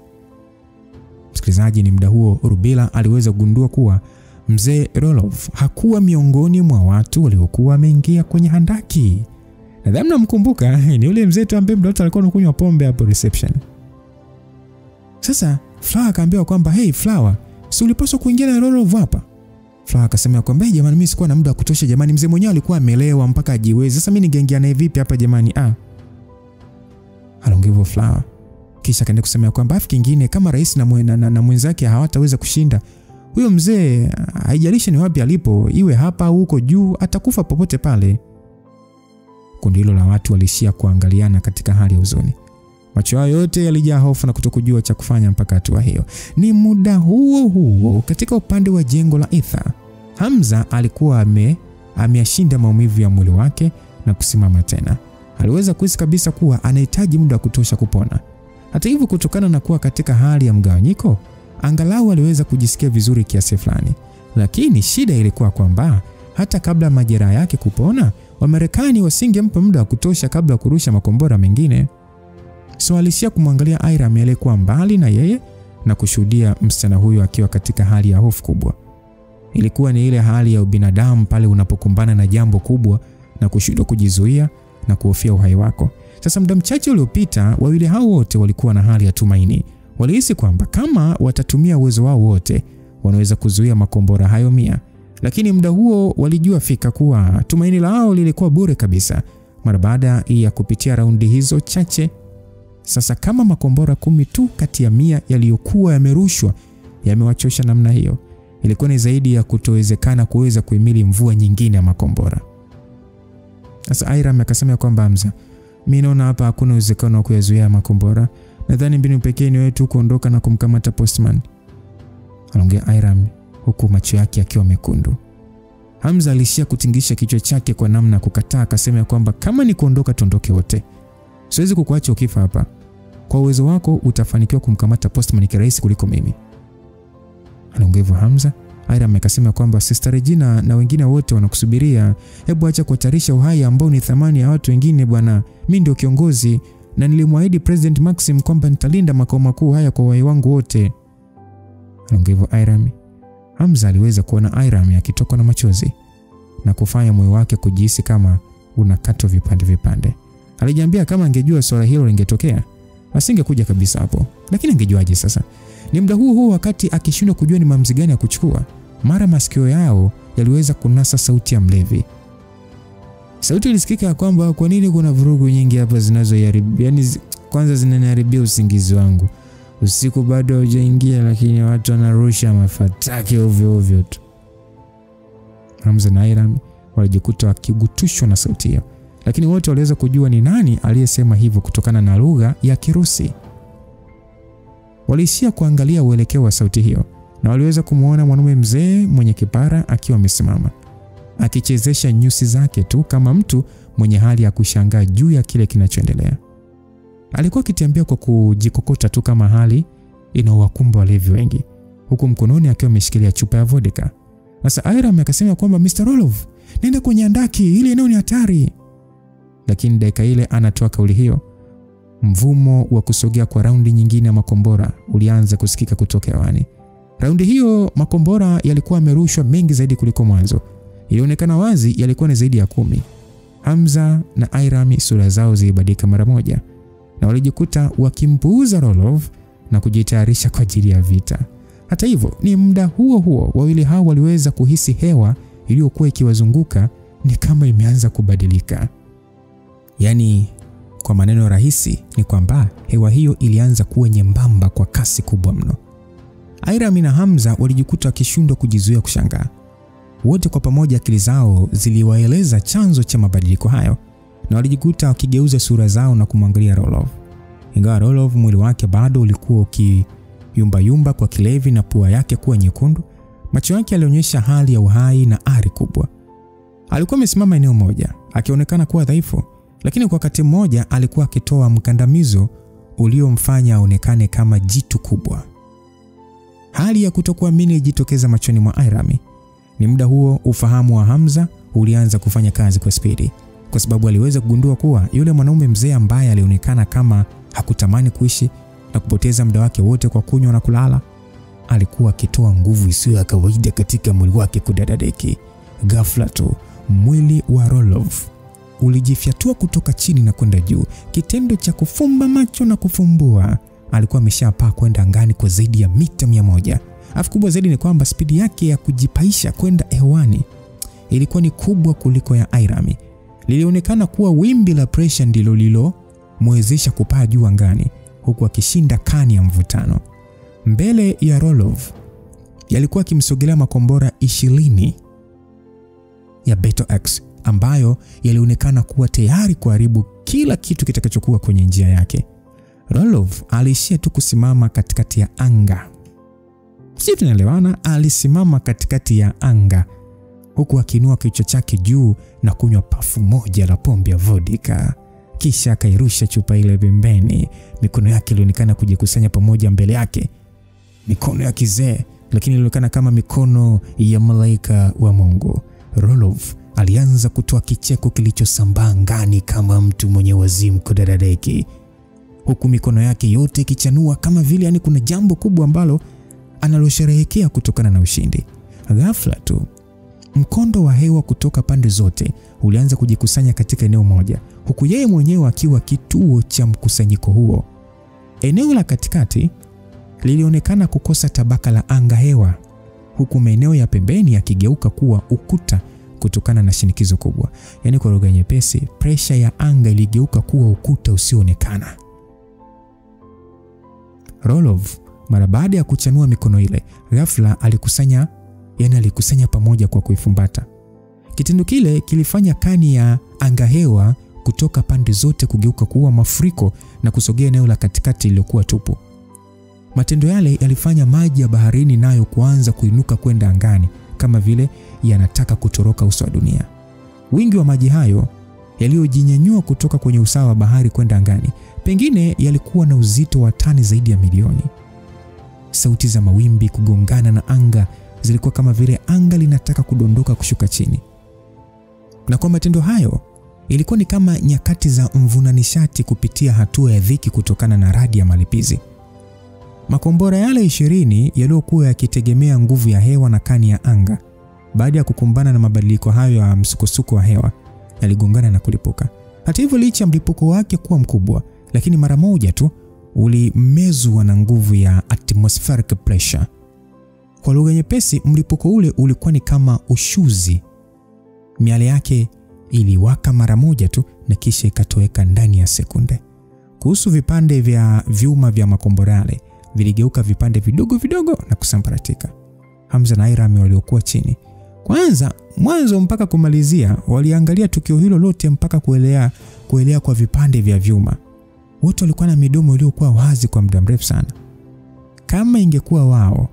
Msikilizaji, ni muda huo Rubila aliweza kugundua kuwa mzee Roloff hakuwa miongoni mwa watu waliokuwa wameingia kwenye handaki. Nadhani mnamkumbuka, ni yule mzee tu ambaye mdoto alikuwa anakunywa pombe hapo reception. Sasa Flower akaambiwa kwamba hey Flower, si ulipaswa kuingia na Roloff hapa? Flower akasema kwamba jamani, mimi sikuwa na muda wa kutosha jamani, mzee mwenyewe alikuwa amelewa mpaka ajiwezi. Sasa mimi ningeingia naye vipi hapa jamani? Alongevo Flower. Kisha akaenda kusema kwamba afu kingine, kama rais na mwenzake hawataweza kushinda, huyo mzee haijalishi ni wapi alipo, iwe hapa au huko juu, atakufa popote pale. Kundi hilo la watu walishia kuangaliana katika hali ya huzuni. Macho yao yote yalijaa hofu na kutokujua cha kufanya mpaka hatua hiyo. Ni muda huo katika upande wa jengo la Ether, Hamza alikuwa ameyashinda maumivu ya mwili wake na kusimama tena. Aliweza kuhisi kabisa kuwa anahitaji muda wa kutosha kupona. Hata hivyo, kutokana na kuwa katika hali ya mgawanyiko, angalau aliweza kujisikia vizuri kiasi fulani. Lakini shida ilikuwa kwamba hata kabla majeraha yake kupona, Wamarekani wasingempa muda wa kutosha kabla ya kurusha makombora mengine. So alishia kumwangalia Iram aliyekuwa mbali na yeye na kushuhudia msichana huyo akiwa katika hali ya hofu kubwa. Ilikuwa ni ile hali ya ubinadamu pale unapokumbana na jambo kubwa na kushindwa kujizuia na kuhofia uhai wako. Sasa muda mchache uliopita, wawili hao wote walikuwa na hali ya tumaini. Walihisi kwamba kama watatumia uwezo wao wote, wanaweza kuzuia makombora hayo 100. Lakini muda huo walijua fika kuwa tumaini lao lilikuwa bure kabisa. Mara baada ya kupitia raundi hizo chache, sasa kama makombora 10 tu kati ya 100 yaliyokuwa yamerushwa yamewachosha namna hiyo, ilikuwa ni zaidi ya kutowezekana kuweza kuhimili mvua nyingine ya makombora. Sasa Iram akasema kwamba Hamza, mimi naona hapa hakuna uwezekano wa kuyazuia makombora. Nadhani mbinu pekee ni wetu kuondoka na kumkamata Postman. Aliongea Iram huku macho yake yakiwa mekundu. Hamza alishia kutingisha kichwa chake kwa namna kukataa, akasema kwamba kama ni kuondoka tuondoke wote. Siwezi kukuacha ukifa hapa. Kwa uwezo wako utafanikiwa kumkamata Postman kirahisi kuliko mimi. Aliongea Hamza. Iram akasema kwamba Sister Regina na wengine wote wanakusubiria. Hebu acha kuhatarisha uhai ambao ni thamani ya watu wengine bwana. Mimi ndio kiongozi na nilimwahidi President Maxim kwamba nitalinda makao makuu haya kwa uhai wangu wote. Aliongea Iram. Hamza aliweza kuona Iram akitokwa na machozi na kufanya moyo wake kujihisi kama unakatwa vipande vipande. Alijiambia kama angejua swala hilo lingetokea, asingekuja kabisa hapo. Lakini angejuaje sasa? Ni muda huo wakati akishindwa kujua ni maamuzi gani ya kuchukua, mara masikio yao yaliweza kunasa sauti ya mlevi. Sauti ilisikika kwamba kwa nini kuna vurugu nyingi hapa zinazoharibia, yani kwanza zinaniharibia usingizi wangu. Usiku bado haujaingia lakini watu wanarusha mafataki ovyo ovyo tu. Hamza na Iram walijikuta wakigutushwa na sauti hiyo, lakini wote waliweza kujua ni nani aliyesema hivyo kutokana na lugha ya Kirusi. Walishia kuangalia uelekeo wa sauti hiyo na waliweza kumuona mwanamume mzee mwenye kipara akiwa amesimama, akichezesha nyusi zake tu kama mtu mwenye hali ya kushangaa juu ya kile kinachoendelea. Alikuwa akitembea kwa kujikokota tu kama hali inaowakumba walevi wengi, huku mkononi akiwa ameshikilia chupa ya vodka. Sasa Iram akasema kwamba Mr. Rolov, nenda kwenye andaki, ile eneo ni hatari. Lakini dakika ile anatoa kauli hiyo, mvumo wa kusogea kwa raundi nyingine ya makombora ulianza kusikika kutoka hewani. Raundi hiyo makombora yalikuwa yamerushwa mengi zaidi kuliko mwanzo. Ilionekana wazi yalikuwa ni zaidi ya 10. Hamza na Iram sura zao zilibadilika mara moja na walijikuta wakimpuuza Rolov na kujitayarisha kwa ajili ya vita. Hata hivyo, ni muda huo huo wawili hao waliweza kuhisi hewa iliyokuwa ikiwazunguka ni kama imeanza kubadilika. Yaani kwa maneno rahisi ni kwamba hewa hiyo ilianza kuwa nyembamba kwa kasi kubwa mno. Iram na Hamza walijikuta wakishindwa kujizuia kushangaa. Wote kwa pamoja akili zao ziliwaeleza chanzo cha mabadiliko hayo na walijikuta wakigeuza sura zao na kumwangalia Rolov. Ingawa Rolov mwili wake bado ulikuwa ukiyumba kwa kilevi na pua yake kuwa nyekundu, macho yake yalionyesha hali ya uhai na ari kubwa. Alikuwa amesimama eneo moja, akionekana kuwa dhaifu, lakini kwa wakati mmoja alikuwa akitoa mkandamizo uliomfanya aonekane kama jitu kubwa. Hali ya kutokuamini ilijitokeza machoni mwa Iram. Ni muda huo ufahamu wa Hamza ulianza kufanya kazi kwa spidi, kwa sababu aliweza kugundua kuwa yule mwanaume mzee ambaye alionekana kama hakutamani kuishi na kupoteza muda wake wote kwa kunywa na kulala, alikuwa akitoa nguvu isiyo ya kawaida katika mwili wake kudadadeki. Ghafla tu mwili wa Rolov ulijifyatua kutoka chini na kwenda juu, kitendo cha kufumba macho na kufumbua. Alikuwa ameshapaa kwenda angani kwa zaidi ya mita 100. Afu kubwa zaidi ni kwamba spidi yake ya kujipaisha kwenda hewani ilikuwa ni kubwa kuliko ya Iram. Lilionekana kuwa wimbi la pressure ndilo lilomwezesha kupaa juu angani, huku akishinda kani ya mvutano. Mbele ya Rolov yalikuwa akimsogelea makombora 20 ya Beto X ambayo yalionekana kuwa tayari kuharibu kila kitu kitakachokuwa kwenye njia yake. Rolov alishia tu kusimama katikati ya anga. Sisi tunaelewana, alisimama katikati ya anga huku akiinua kichwa chake juu na kunywa pafu moja la pombe ya vodka. Kisha akairusha chupa ile pembeni. Mikono yake ilionekana kujikusanya pamoja mbele yake. Mikono ya kizee, lakini ilionekana kama mikono ya malaika wa Mungu. Roloff alianza kutoa kicheko kilichosambaa angani kama mtu mwenye wazimu kudadadeki, huku mikono yake yote ikichanua kama vile kuna jambo kubwa ambalo analosherehekea kutokana na ushindi. Ghafla tu mkondo wa hewa kutoka pande zote ulianza kujikusanya katika eneo moja, huku yeye mwenyewe akiwa kituo cha mkusanyiko huo. Eneo la katikati lilionekana kukosa tabaka la anga hewa, huku maeneo ya pembeni yakigeuka kuwa ukuta kutokana na shinikizo kubwa. Yaani kwa lugha nyepesi, pressure ya anga iligeuka kuwa ukuta usioonekana. Roloff mara baada ya kuchanua mikono ile, ghafla alikusanya pamoja kwa kuifumbata. Kitendo kile kilifanya kani ya anga hewa kutoka pande zote kugeuka kuwa mafuriko na kusogea eneo la katikati lililokuwa tupu. Matendo yale yalifanya maji ya baharini nayo kuanza kuinuka kwenda angani kama vile yanataka kutoroka uso wa dunia. Wingi wa maji hayo yaliyojinyanyua kutoka kwenye usawa wa bahari kwenda angani pengine yalikuwa na uzito wa tani zaidi ya milioni. Sauti za mawimbi kugongana na anga zilikuwa kama vile anga linataka kudondoka kushuka chini. Na kwa matendo hayo ilikuwa ni kama nyakati za mvuna nishati kupitia hatua ya dhiki kutokana na radi ya malipizi. Makombora yale 20 yaliyokuwa yakitegemea nguvu ya hewa na kani ya anga, baada ya kukumbana na mabadiliko hayo ya msukosuko wa hewa, yaligongana na kulipuka. Hata hivyo, licha mlipuko wake kuwa mkubwa, lakini mara moja tu ulimezwa na nguvu ya atmospheric pressure. Kwa lugha nyepesi, mlipuko ule ulikuwa ni kama ushuzi. Miale yake iliwaka mara moja tu na kisha ikatoweka ndani ya sekunde. Kuhusu vipande vya vyuma vya makombora yale, viligeuka vipande vidogo vidogo na kusambaratika. Hamza na Hiram waliokuwa chini, kwanza mwanzo mpaka kumalizia, waliangalia tukio hilo lote mpaka kuelea kwa vipande vya vyuma. Wote walikuwa na midomo iliyokuwa wazi kwa muda mrefu sana. Kama ingekuwa wao,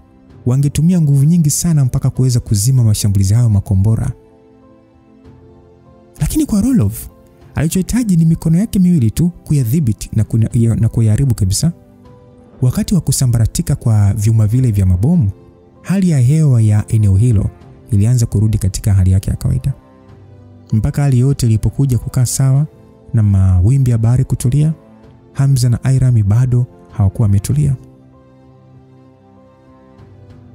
wangetumia nguvu nyingi sana mpaka kuweza kuzima mashambulizi hayo makombora. Lakini kwa Roloff, alichohitaji ni mikono yake miwili tu kuyadhibiti na kuyaharibu kabisa. Wakati wa kusambaratika kwa vyuma vile vya mabomu, hali ya hewa ya eneo hilo ilianza kurudi katika hali yake ya kawaida. Mpaka hali yote ilipokuja kukaa sawa na mawimbi ya bahari kutulia, Hamza na Hiram bado hawakuwa wametulia.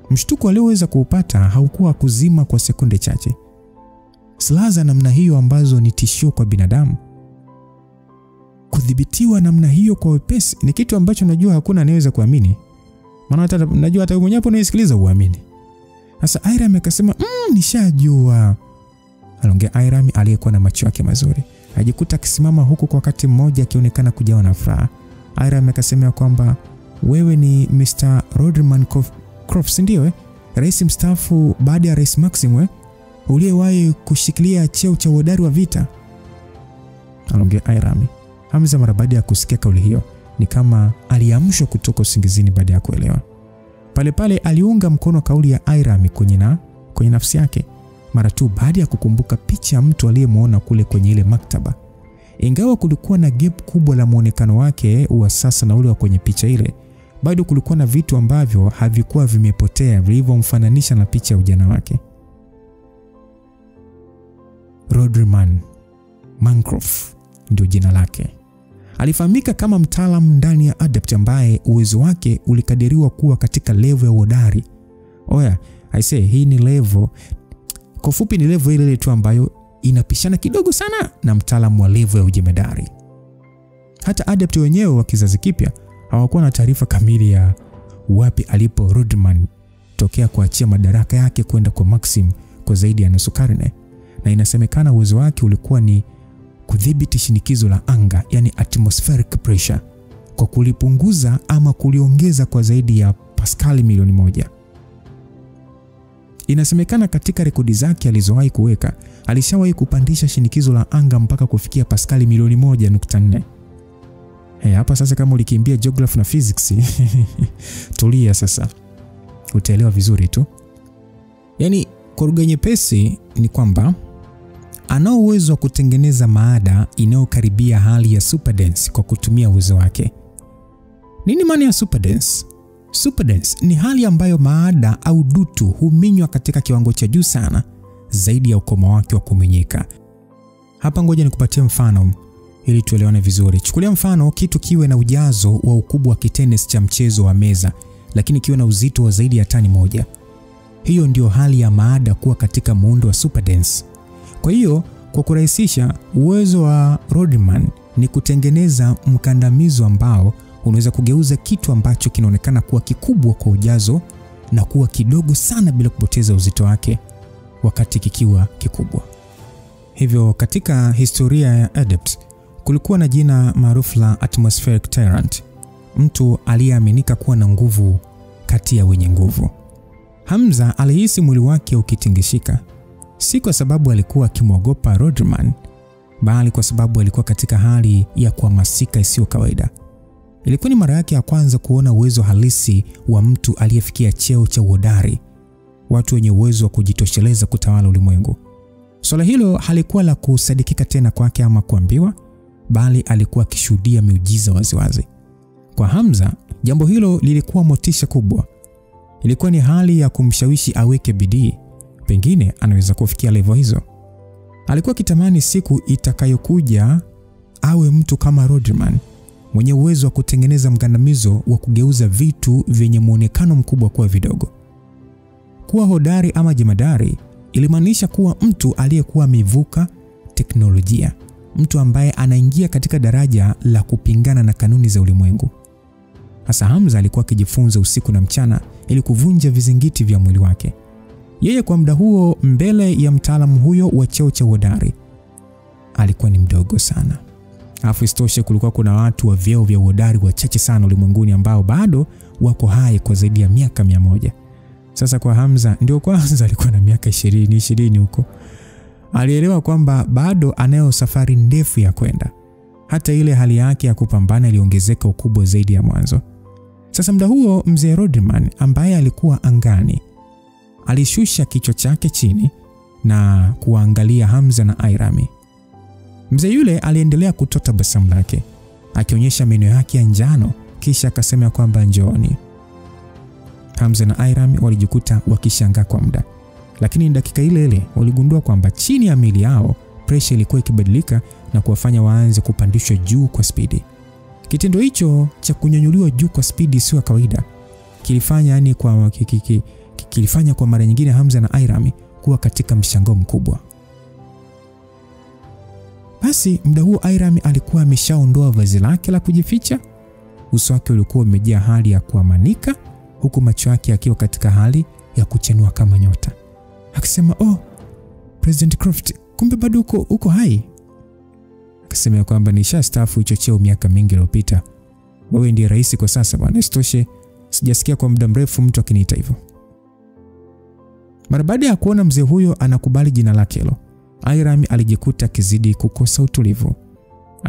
Mshtuko alioweza kuupata haukuwa kuzima kwa sekunde chache. Silaha za namna hiyo ambazo ni tishio kwa binadamu, kudhibitiwa namna hiyo kwa wepesi ni kitu ambacho najua hakuna anayeweza kuamini. Maana hata najua hata mwenyewe hapo unaisikiliza uamini. Sasa Hiram akasema, nishajua. Aliongea Hiram aliyekuwa na macho yake mazuri. Ajikuta akisimama huku kwa wakati mmoja akionekana kujawa na furaha. Hiram akasema kwamba wewe ni Mr. Rodman Crofts, ndio rais mstaafu baada ya Rais Maxim, uliyewahi kushikilia cheo cha uhodari wa vita. Aliongea Hiram. Hamza mara baada ya kusikia kauli hiyo ni kama aliamshwa kutoka usingizini baada ya kuelewa. Pale pale aliunga mkono kauli ya Hiram kwenye nafsi yake mara tu baada ya kukumbuka picha ya mtu aliyemuona kule kwenye ile maktaba. Ingawa kulikuwa na gap kubwa la muonekano wake wa sasa na ule wa kwenye picha ile, bado kulikuwa na vitu ambavyo havikuwa vimepotea vilivyomfananisha na picha ya ujana wake. Rodman Mancroft ndio jina lake. Alifahamika kama mtaalamu ndani ya Adapt ambaye uwezo wake ulikadiriwa kuwa katika level ya uhodari. Hii ni level, kwa fupi ni level ile tu ambayo inapishana kidogo sana na mtaalamu wa level ya ujemedari. Hata Adapt wenyewe wa kizazi kipya hawakuwa na taarifa kamili ya wapi alipo Rodman tokea kuachia madaraka yake kwenda kwa Maxim kwa zaidi ya nusu karne, na inasemekana uwezo wake ulikuwa ni kudhibiti shinikizo la anga, yani atmospheric pressure, kwa kulipunguza ama kuliongeza kwa zaidi ya paskali milioni 1. Inasemekana katika rekodi zake alizowahi kuweka, alishawahi kupandisha shinikizo la anga mpaka kufikia paskali milioni 1.4. Hapa sasa kama ulikimbia geography na physics tulia sasa, utaelewa vizuri tu. Yani Kwa lugha nyepesi ni kwamba ana uwezo wa kutengeneza maada inayokaribia hali ya superdance kwa kutumia uwezo wake. Nini maana ya superdance? Superdance ni hali ambayo maada au dutu huminywa katika kiwango cha juu sana zaidi ya ukomo wake wa kuminyika. Hapa ngoja nikupatie mfano ili tuelewane vizuri. Chukulia mfano kitu kiwe na ujazo wa ukubwa wa kitenesi cha mchezo wa meza, lakini kiwe na uzito wa zaidi ya tani moja. Hiyo ndio hali ya maada kuwa katika muundo wa superdance. Kwa hiyo, kwa kurahisisha, uwezo wa Rodman ni kutengeneza mkandamizo ambao unaweza kugeuza kitu ambacho kinaonekana kuwa kikubwa kwa ujazo na kuwa kidogo sana bila kupoteza uzito wake wakati kikiwa kikubwa. Hivyo katika historia ya Adept kulikuwa na jina maarufu la atmospheric tyrant, mtu aliyeaminika kuwa na nguvu kati ya wenye nguvu. Hamza alihisi mwili wake ukitingishika, si kwa sababu alikuwa akimwogopa Rodman, bali kwa sababu alikuwa katika hali ya kuhamasika isiyo kawaida. Ilikuwa ni mara yake ya kwanza kuona uwezo halisi wa mtu aliyefikia cheo cha uhodari, watu wenye uwezo wa kujitosheleza kutawala ulimwengu. Swala hilo halikuwa la kusadikika tena kwake ama kuambiwa, bali alikuwa akishuhudia miujiza waziwazi. Kwa Hamza, jambo hilo lilikuwa motisha kubwa. Ilikuwa ni hali ya kumshawishi aweke bidii, pengine anaweza kufikia level hizo. Alikuwa kitamani siku itakayokuja awe mtu kama Rodman, mwenye uwezo wa kutengeneza mkandamizo wa kugeuza vitu vyenye muonekano mkubwa kuwa vidogo. Kuwa hodari ama jemadari ilimaanisha kuwa mtu aliyekuwa amevuka teknolojia, mtu ambaye anaingia katika daraja la kupingana na kanuni za ulimwengu. Hasa Hamza alikuwa akijifunza usiku na mchana ili kuvunja vizingiti vya mwili wake. Yeye kwa muda huo mbele ya mtaalamu huyo wa cheo cha uhodari alikuwa ni mdogo sana. Alafu istoshe kulikuwa kuna watu wa vyeo vya uhodari wachache sana ulimwenguni ambao bado wako hai kwa zaidi ya miaka 100. Sasa kwa Hamza ndio kwanza alikuwa na miaka 20 huko. Alielewa kwamba bado anayo safari ndefu ya kwenda. Hata ile hali yake ya kupambana iliongezeka ukubwa zaidi ya mwanzo. Sasa muda huo mzee Rodman ambaye alikuwa angani alishusha kichwa chake chini na kuangalia Hamza na Irami. Mzee yule aliendelea kutota basamu lake, akionyesha meno yake ya njano, kisha akasema kwamba njooni. Hamza na Irami walijikuta wakishangaa kwa muda, lakini dakika ile ile waligundua kwamba chini ya miili yao pressure ilikuwa ikibadilika na kuwafanya waanze kupandishwa juu kwa spidi. Kitendo hicho cha kunyanyuliwa juu kwa spidi sio kawaida. Kilifanya kwa mara nyingine Hamza na Irami kuwa katika mshangao mkubwa. Basi muda huo Irami alikuwa ameshaondoa vazi lake la kujificha. Uso wake ulikuwa umejaa hali ya kuamanika, huku macho yake yakiwa katika hali ya kuchanua kama nyota. Akasema, "Oh, President Croft, kumbe bado uko hai?" Akasema kwamba nishastaafu hicho cheo miaka mingi iliyopita. Wewe ndiye rais kwa sasa bwana. Istoshe sijasikia kwa muda mrefu mtu akiniita hivyo. Mara baada ya kuona mzee huyo anakubali jina lake hilo, Irami alijikuta kizidi kukosa utulivu.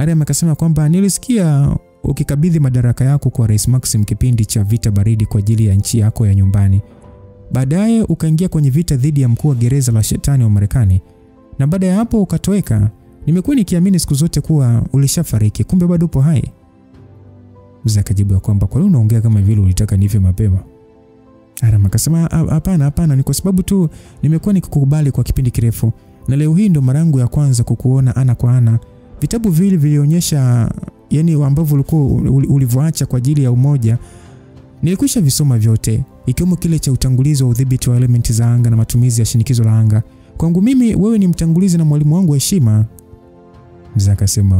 Irami akasema kwamba nilisikia ukikabidhi madaraka yako kwa Rais Maxim kipindi cha vita baridi kwa ajili ya nchi yako ya nyumbani. Baadaye ukaingia kwenye vita dhidi ya mkuu wa gereza la shetani wa Marekani. Na baada ya hapo ukatoweka. Nimekuwa nikiamini siku zote kuwa ulishafariki, kumbe bado upo hai. Mzee akajibu kwamba kwa nini unaongea kama vile ulitaka nife mapema? Irami akasema hapana, ni kwa sababu tu nimekuwa nikikukubali kwa kipindi kirefu na leo hii ndo mara yangu ya kwanza kukuona ana kwa ana. Vitabu vile vilionyesha ambavyo ulikuwa ulivyoacha kwa ajili ya umoja. Nilikwisha visoma vyote, ikiwemo kile cha utangulizi wa udhibiti wa elementi za anga na matumizi ya shinikizo la anga. Kwangu mimi wewe ni mtangulizi na mwalimu wangu wa heshima. Mzee akasema,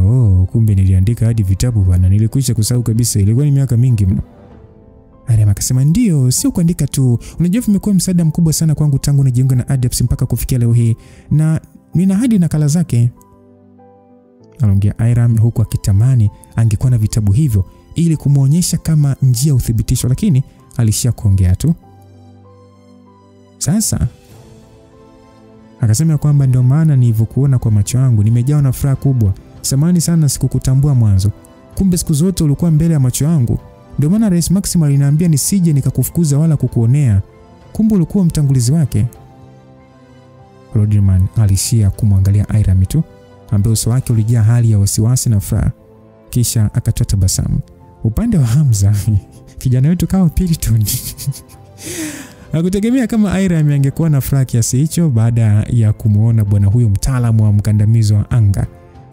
kumbe niliandika hadi vitabu bwana, nilikwisha kusahau kabisa, ilikuwa ni miaka mingi mno. Irami akasema, ndio, sio kuandika tu. Unajua vimekuwa msaada mkubwa sana kwangu tangu nijiunge na Adept mpaka kufikia leo hii, na nina hadi nakala zake. Aliongea Irami huku akitamani angekuwa na vitabu hivyo ili kumuonyesha kama njia uthibitisho, lakini alishia kuongea tu. Sasa akasema kwamba ndio maana nilivyokuona kwa macho yangu nimejawa na furaha kubwa. Samahani sana sikukutambua mwanzo. Kumbe siku zote ulikuwa mbele ya macho yangu. Ndio maana Rais Maxim aliniambia nisije nikakufukuza wala kukuonea. Kumbe ulikuwa mtangulizi wake. Rodman alishia kumwangalia Airam tu, ambaye uso wake ulijaa hali ya wasiwasi na furaha. Kisha akatoa tabasamu. Upande wa Hamza, kijana wetu kama Piriton. Hakutegemea kama Airam angekuwa na furaha kiasi hicho baada ya kumuona bwana huyo mtaalamu wa mkandamizo wa anga.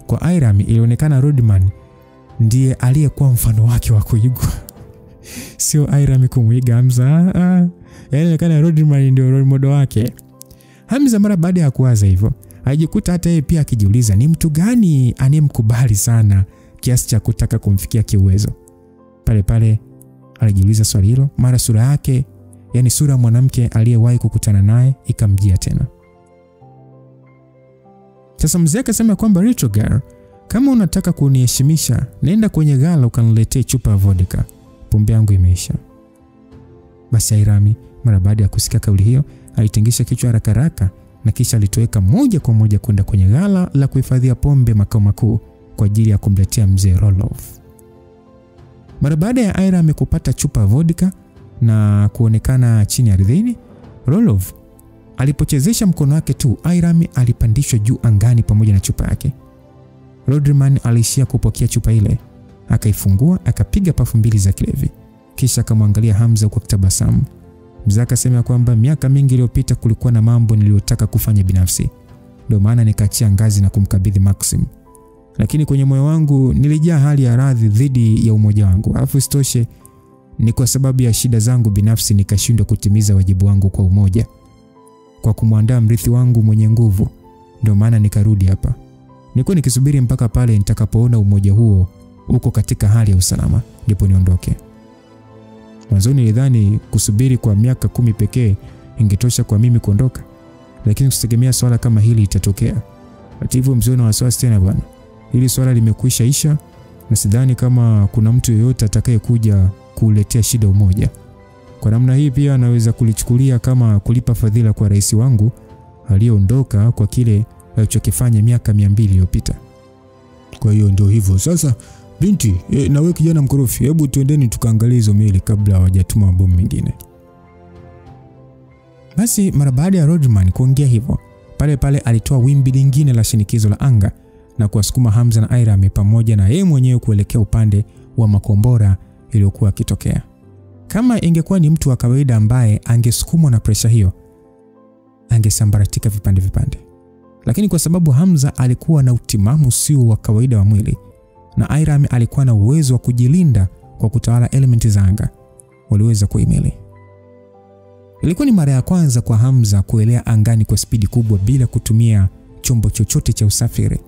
Kwa Airam ilionekana Rodman ndiye aliyekuwa mfano wake wa kuigwa. Sio Airam kumuiga Hamza. Yaani Rodman ndio role model wake. Hamza mara baada ya kuwaza hivyo, alijikuta hata yeye pia akijiuliza ni mtu gani anemkubali sana kiasi cha kutaka kumfikia kiuwezo. Pale pale alijiuliza swali hilo, mara sura yake, yani sura ya mwanamke aliyewahi kukutana naye ikamjia tena. Sasa mzee akasema kwamba Retro Girl, kama unataka kuniheshimisha, nenda kwenye ghala ukaniletee chupa ya vodka. Pombe yangu imeisha. Basi Airam mara baada ya kusikia kauli hiyo, alitingisha kichwa haraka haraka na kisha alitoweka moja kwa moja kwenda kwenye ghala la kuhifadhia pombe makao makuu kwa ajili ya kumletea mzee Roloff. Mara baada ya Airam kupata chupa ya vodka na kuonekana chini ardhini, Roloff alipochezesha mkono wake tu, Airam alipandishwa juu angani pamoja na chupa yake. Rodman alishia kupokea chupa ile, akaifungua, akapiga pafu mbili za kilevi, kisha akamwangalia Hamza kwa tabasamu. Mzee akasema kwamba miaka mingi iliyopita kulikuwa na mambo niliyotaka kufanya binafsi, ndio maana nikaachia ngazi na kumkabidhi Maxim. Lakini kwenye moyo wangu nilijaa hali ya radhi dhidi ya umoja wangu. Alafu isitoshe ni kwa sababu ya shida zangu binafsi nikashindwa kutimiza wajibu wangu kwa umoja, kwa kumwandaa mrithi wangu mwenye nguvu. Ndio maana nikarudi hapa. Nilikuwa nikisubiri mpaka pale nitakapoona umoja huo uko katika hali ya usalama ndipo niondoke. Mwanzoni nilidhani kusubiri kwa miaka 10 pekee ingetosha kwa mimi kuondoka, lakini usitegemea swala kama hili itatokea. Hata hivyo mzee na wasiwasi tena bwana. Hili swala limekwisha isha na sidhani kama kuna mtu yeyote atakayekuja kuletea shida umoja. Kwa namna hii pia anaweza kulichukulia kama kulipa fadhila kwa rais wangu aliyeondoka kwa kile alichokifanya miaka 200 iliyopita. Kwa hiyo ndio hivyo. Sasa binti, na wewe kijana mkorofi, hebu tuendeni tukaangalie hizo meli kabla hawajatuma bomu mengine. Basi mara baada ya Rodman kuongea hivyo, pale pale alitoa wimbi lingine la shinikizo la anga na kuwasukuma Hamza na Airam pamoja na yeye mwenyewe kuelekea upande wa makombora iliyokuwa kitokea. Kama ingekuwa ni mtu wa kawaida ambaye angesukumwa na presha hiyo, angesambaratika vipande vipande. Lakini kwa sababu Hamza alikuwa na utimamu sio wa kawaida wa mwili na Airam alikuwa na uwezo wa kujilinda kwa kutawala elementi za anga, waliweza kuhimili. Ilikuwa ni mara ya kwanza kwa Hamza kuelea angani kwa spidi kubwa bila kutumia chombo chochote cha usafiri.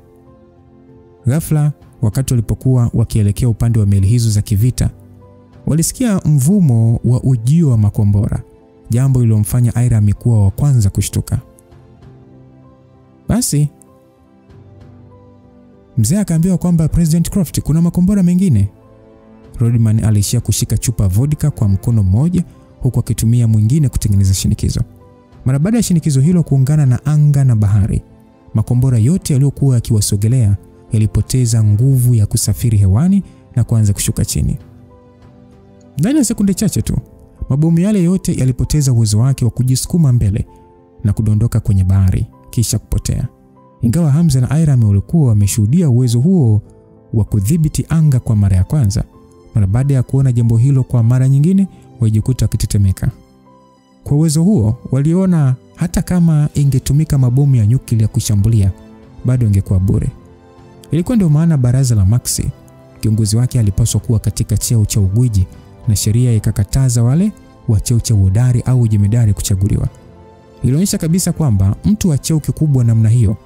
Ghafla, wakati walipokuwa wakielekea upande wa meli hizo za kivita, walisikia mvumo wa ujio wa makombora, jambo lililomfanya Airam kuwa wa kwanza kushtuka. Basi mzee akaambiwa kwamba President Croft, kuna makombora mengine. Rodman alishia kushika chupa vodka kwa mkono mmoja huku akitumia mwingine kutengeneza shinikizo. Mara baada ya shinikizo hilo kuungana na anga na bahari, makombora yote yaliyokuwa yakiwasogelea yalipoteza nguvu ya kusafiri hewani na kuanza kushuka chini. Ndani ya sekunde chache tu, mabomu yale yote yalipoteza uwezo wake wa kujisukuma mbele na kudondoka kwenye bahari kisha kupotea. Ingawa Hamza na Airam walikuwa wameshuhudia uwezo huo wa kudhibiti anga kwa mara ya kwanza, mara baada ya kuona jambo hilo kwa mara nyingine, walijikuta wakitetemeka. Kwa uwezo huo, waliona hata kama ingetumika mabomu ya nyuklia kushambulia, bado ingekuwa bure. Ilikuwa ndio maana baraza la Maxi, kiongozi wake alipaswa kuwa katika cheo cha ugwiji na sheria ikakataza wale wa cheo cha uhodari au jemedari kuchaguliwa. Ilionyesha kabisa kwamba mtu wa cheo kikubwa namna hiyo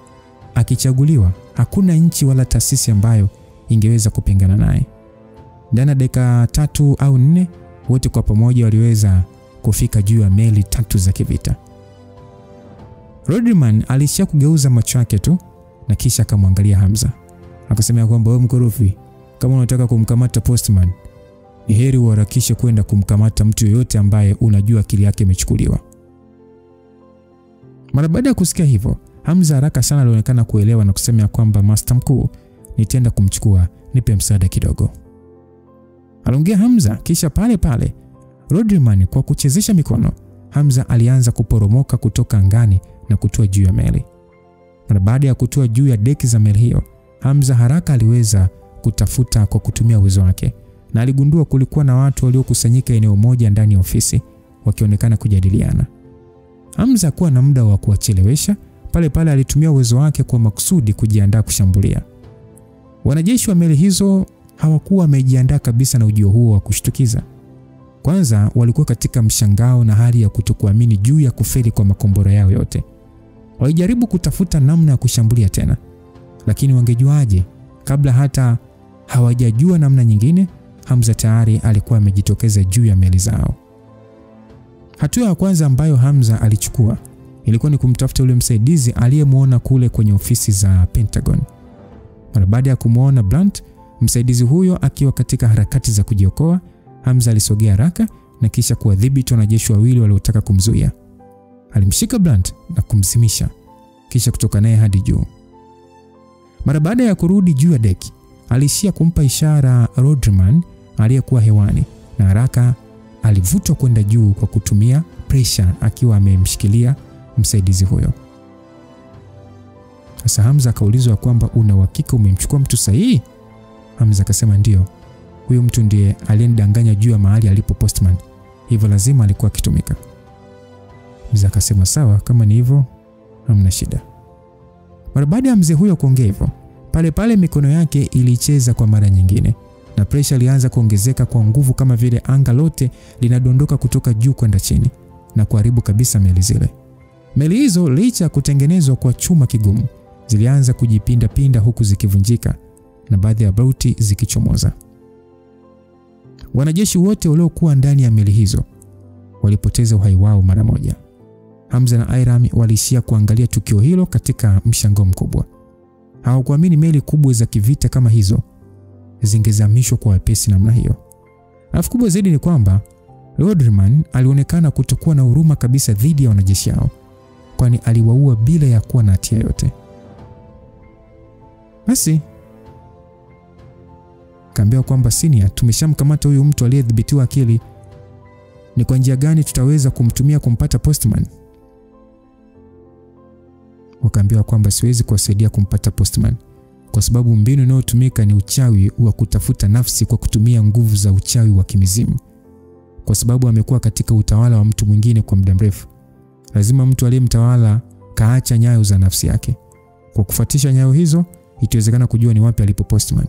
akichaguliwa, hakuna nchi wala taasisi ambayo ingeweza kupingana naye. Ndani ya dakika 3 au 4 wote kwa pamoja waliweza kufika juu ya meli 3 za kivita. Rodman alishia kugeuza macho yake tu na kisha akamwangalia Hamza. Akasema kwamba wewe mkorofi, kama unataka kumkamata Postman, ni heri uharakishe kwenda kumkamata mtu yoyote ambaye unajua akili yake imechukuliwa. Mara baada ya kusikia hivyo, Hamza haraka sana alionekana kuelewa na kusema kwamba master mkuu, nitaenda kumchukua, nipe msaada kidogo. Aliongea Hamza, kisha pale Rodman kwa kuchezesha mikono, Hamza alianza kuporomoka kutoka angani na kutua juu ya meli. Na baada ya kutua juu ya deki za meli hiyo, Hamza haraka aliweza kutafuta kwa kutumia uwezo wake, na aligundua kulikuwa na watu waliokusanyika eneo moja ndani ya ofisi wakionekana kujadiliana. Hamza hakuwa na muda wa kuwachelewesha, pale alitumia uwezo wake kwa makusudi kujiandaa kushambulia. Wanajeshi wa meli hizo hawakuwa wamejiandaa kabisa na ujio huo wa kushtukiza. Kwanza walikuwa katika mshangao na hali ya kutokuamini juu ya kufeli kwa makombora yao yote. Walijaribu kutafuta namna ya kushambulia tena, lakini wangejuaje kabla hata hawajajua namna nyingine? Hamza tayari alikuwa amejitokeza juu ya meli zao. Hatua ya kwanza ambayo Hamza alichukua ilikuwa ni kumtafuta yule msaidizi aliyemuona kule kwenye ofisi za Pentagon. Mara baada ya kumuona Blunt, msaidizi huyo akiwa katika harakati za kujiokoa, Hamza alisogea haraka na kisha kuwadhibiti wanajeshi wawili waliotaka kumzuia. Alimshika Blunt na kumzimisha, kisha kutoka naye hadi juu. Mara baada ya kurudi juu ya deki, alishia kumpa ishara Rodriman aliyekuwa hewani, na haraka alivutwa kwenda juu kwa kutumia pressure akiwa amemshikilia msaidizi huyo. Sasa Hamza akaulizwa kwamba una uhakika umemchukua mtu sahihi? Hamza akasema ndio. Huyo mtu ndiye aliyenidanganya juu ya mahali alipo Postman. Hivyo lazima alikuwa akitumika. Hamza akasema sawa, kama ni hivyo hamna shida. Mara baada ya mzee huyo kuongea hivyo, pale mikono yake ilicheza kwa mara nyingine na pressure ilianza kuongezeka kwa nguvu, kama vile anga lote linadondoka kutoka juu kwenda chini na kuharibu kabisa meli zile. Meli hizo licha ya kutengenezwa kwa chuma kigumu, zilianza kujipinda huku zikivunjika na baadhi ya bauti zikichomoza. Wanajeshi wote waliokuwa ndani ya meli hizo walipoteza uhai wao mara moja. Hamza na Airam walishia kuangalia tukio hilo katika mshangao mkubwa. Hawakuamini meli kubwa za kivita kama hizo zingezamishwa kwa wepesi namna hiyo. Alafu kubwa zaidi ni kwamba Rodriman alionekana kutokuwa na huruma kabisa dhidi ya wanajeshi hao, kwani aliwaua bila ya kuwa na hatia yote. Basi kaambia kwamba senior, tumeshamkamata huyu mtu aliyedhibitiwa akili. Ni kwa njia gani tutaweza kumtumia kumpata Postman? Wakaambiwa kwamba siwezi kuwasaidia kumpata Postman kwa sababu mbinu inayotumika ni uchawi wa kutafuta nafsi kwa kutumia nguvu za uchawi wa kimizimu. Kwa sababu amekuwa katika utawala wa mtu mwingine kwa muda mrefu, lazima mtu aliyemtawala kaacha nyayo za nafsi yake. Kwa kufuatisha nyayo hizo, itawezekana kujua ni wapi alipo Postman.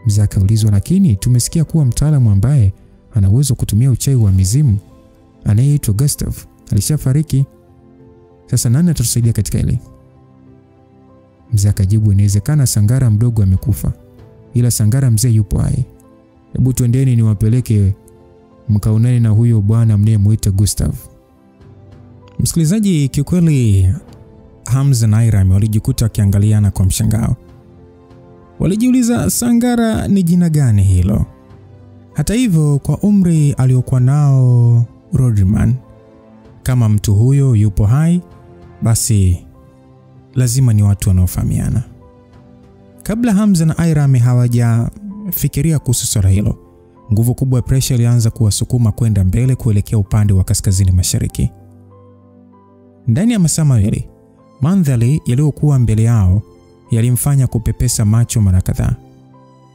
Mzee akaulizwa, lakini tumesikia kuwa mtaalamu ambaye ana uwezo kutumia uchawi wa mizimu anayeitwa Gustav alishafariki. Sasa nani atatusaidia katika hili? Mzee akajibu, inawezekana Sangara mdogo amekufa, ila Sangara mzee yupo hai. Hebu twendeni niwapeleke mkaonane na huyo bwana mnayemuita Gustav. Msikilizaji, kiukweli Hamza na Airam walijikuta wakiangaliana kwa mshangao. Walijiuliza Sangara ni jina gani hilo? Hata hivyo, kwa umri aliokuwa nao Rodriman, kama mtu huyo yupo hai, basi lazima ni watu wanaofahamiana. Kabla Hamza na Airam hawajafikiria kuhusu swala hilo, nguvu kubwa ya pressure ilianza kuwasukuma kwenda mbele kuelekea upande wa kaskazini mashariki. Ndani ya masaa mawili, mandhari yaliyokuwa mbele yao yalimfanya kupepesa macho mara kadhaa.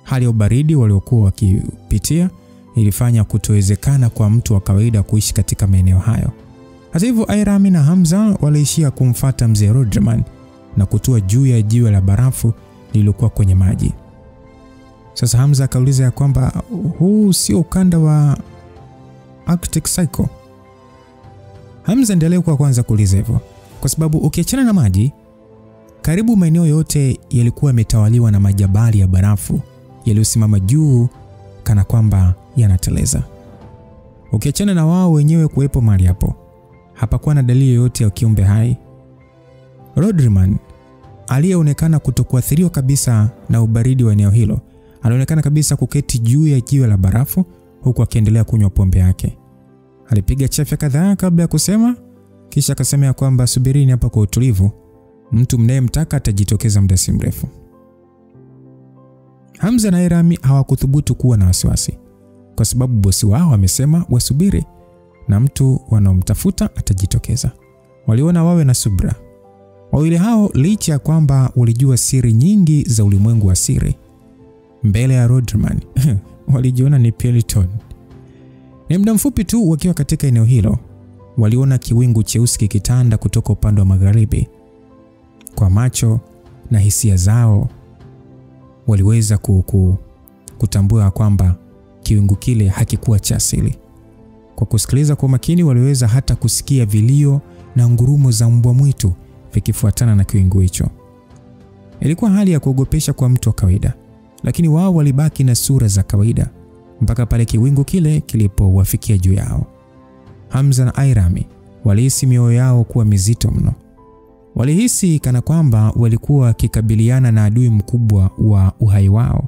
Hali ya ubaridi waliokuwa wakipitia ilifanya kutowezekana kwa mtu wa kawaida kuishi katika maeneo hayo. Hata hivyo, Airam na Hamza waliishia kumfuata mzee Rodriman na kutua juu ya jiwe la barafu lililokuwa kwenye maji. Sasa Hamza akauliza ya kwamba huu sio ukanda wa Arctic Circle. Hamza ndiye aliyekuwa kwanza kuuliza hivyo, kwa sababu ukiachana na maji, karibu maeneo yote yalikuwa yametawaliwa na majabali ya barafu yaliyosimama juu kana kwamba yanateleza. Ukiachana na wao wenyewe kuwepo mahali hapo, hapakuwa na dalili yoyote ya kiumbe hai. Rodriman aliyeonekana kutokuathiriwa kabisa na ubaridi wa eneo hilo, alionekana kabisa kuketi juu ya jiwe la barafu huku akiendelea kunywa pombe yake. Alipiga chafya kadhaa kabla ya kusema, kisha akasema kwamba subirini hapa kwa utulivu, mtu mnayemtaka atajitokeza muda si mrefu. Hamza na Airam hawakuthubutu kuwa na wasiwasi, kwa sababu bosi wao amesema wasubiri na mtu wanaomtafuta atajitokeza. waliona wawe na subra. Wawili hao licha ya kwamba walijua siri nyingi za ulimwengu wa siri, mbele ya Rodriman walijiona ni Peliton. Ni muda mfupi tu wakiwa katika eneo hilo, waliona kiwingu cheusi kikitanda kutoka upande wa magharibi. Kwa macho na hisia zao waliweza kutambua kwamba kiwingu kile hakikuwa cha asili. Kwa kusikiliza kwa makini waliweza hata kusikia vilio na ngurumo za mbwa mwitu vikifuatana na kiwingu hicho. Ilikuwa hali ya kuogopesha kwa mtu wa kawaida, lakini wao walibaki na sura za kawaida mpaka pale kiwingu kile kilipowafikia juu yao. Hamza na Airami walihisi mioyo yao kuwa mizito mno. Walihisi kana kwamba walikuwa kikabiliana na adui mkubwa wa uhai wao.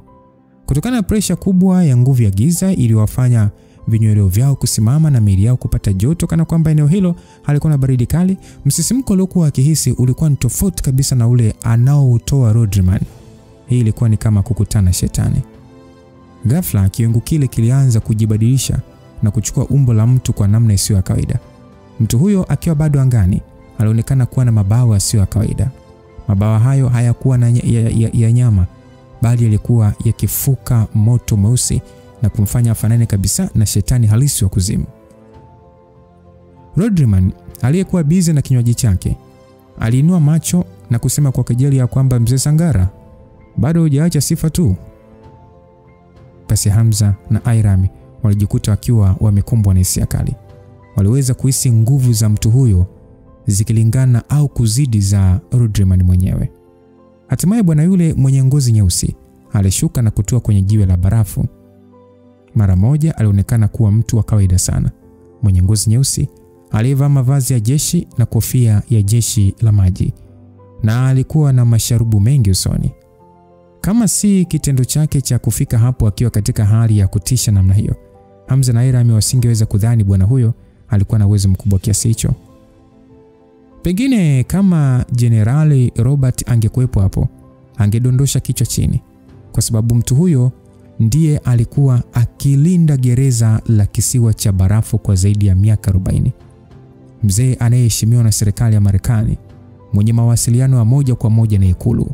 Kutokana na presha kubwa ya nguvu ya giza iliwafanya vinyweleo vyao kusimama na miili yao kupata joto kana kwamba eneo hilo halikuwa na baridi kali, msisimko uliokuwa akihisi ulikuwa ni tofauti kabisa na ule anaoutoa Rodriman. Hii ilikuwa ni kama kukutana shetani. Ghafla kiwingu kile kilianza kujibadilisha na kuchukua umbo la mtu kwa namna isiyo ya kawaida. Mtu huyo akiwa bado angani alionekana kuwa na mabawa yasiyo ya kawaida. Mabawa hayo hayakuwa ya nyama, bali yalikuwa yakifuka moto mweusi na kumfanya afanane kabisa na shetani halisi wa kuzimu. Rodriman aliyekuwa busy na kinywaji chake aliinua macho na kusema kwa kejeli ya kwamba mzee Sangara, bado hujaacha sifa tu. Basi Hamza na Airami walijikuta wakiwa wamekumbwa na hisia kali. Waliweza kuhisi nguvu za mtu huyo zikilingana au kuzidi za Rodriman mwenyewe. Hatimaye bwana yule mwenye ngozi nyeusi alishuka na kutua kwenye jiwe la barafu. Mara moja alionekana kuwa mtu wa kawaida sana, mwenye ngozi nyeusi, aliyevaa mavazi ya jeshi na kofia ya jeshi la maji, na alikuwa na masharubu mengi usoni. Kama si kitendo chake cha kufika hapo akiwa katika hali ya kutisha namna hiyo, Hamza na Airami wasingeweza kudhani bwana huyo alikuwa na uwezo mkubwa kiasi hicho. Pengine kama Jenerali Robert angekuwepo hapo, angedondosha kichwa chini, kwa sababu mtu huyo ndiye alikuwa akilinda gereza la kisiwa cha barafu kwa zaidi ya miaka 40. Mzee anayeheshimiwa na serikali ya Marekani, mwenye mawasiliano ya moja kwa moja na ikulu,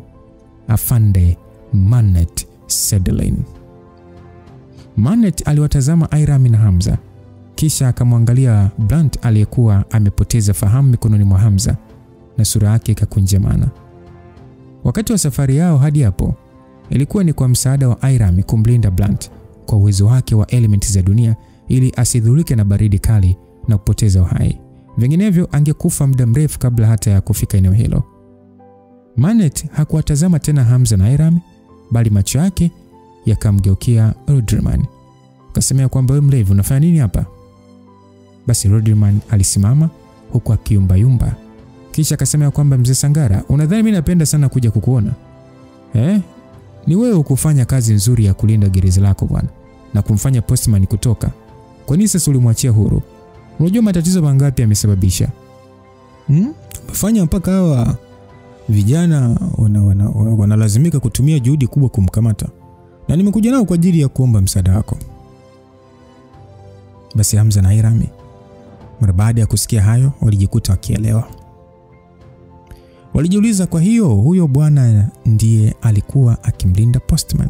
Afande Manet Sedelin. Manet aliwatazama Airami na Hamza, kisha akamwangalia Blunt aliyekuwa amepoteza fahamu mikononi mwa Hamza, na sura yake ikakunjamana. Wakati wa safari yao hadi hapo, ilikuwa ni kwa msaada wa Airami kumlinda Blunt kwa uwezo wake wa elementi za dunia ili asidhurike na baridi kali na kupoteza uhai. Vinginevyo angekufa muda mrefu kabla hata ya kufika eneo hilo. Manet hakuwatazama tena Hamza na Airami, bali macho yake yakamgeukia Rodriman. Akasemea kwamba wewe mlevi unafanya nini hapa? Basi Rodriman alisimama huku akiyumbayumba. Kisha akasema kwamba mzee Sangara, unadhani mimi napenda sana kuja kukuona? Ni wewe ukufanya kazi nzuri ya kulinda gereza lako bwana na kumfanya postman kutoka. Kwa nini sasa ulimwachia huru? Unajua matatizo mangapi yamesababisha? Umefanya mpaka hawa vijana wanalazimika kutumia juhudi kubwa kumkamata. Na nimekuja nao kwa ajili ya kuomba msaada wako. Basi Hamza na Airami mara baada ya kusikia hayo walijikuta wakielewa. Walijiuliza, kwa hiyo huyo bwana ndiye alikuwa akimlinda postman.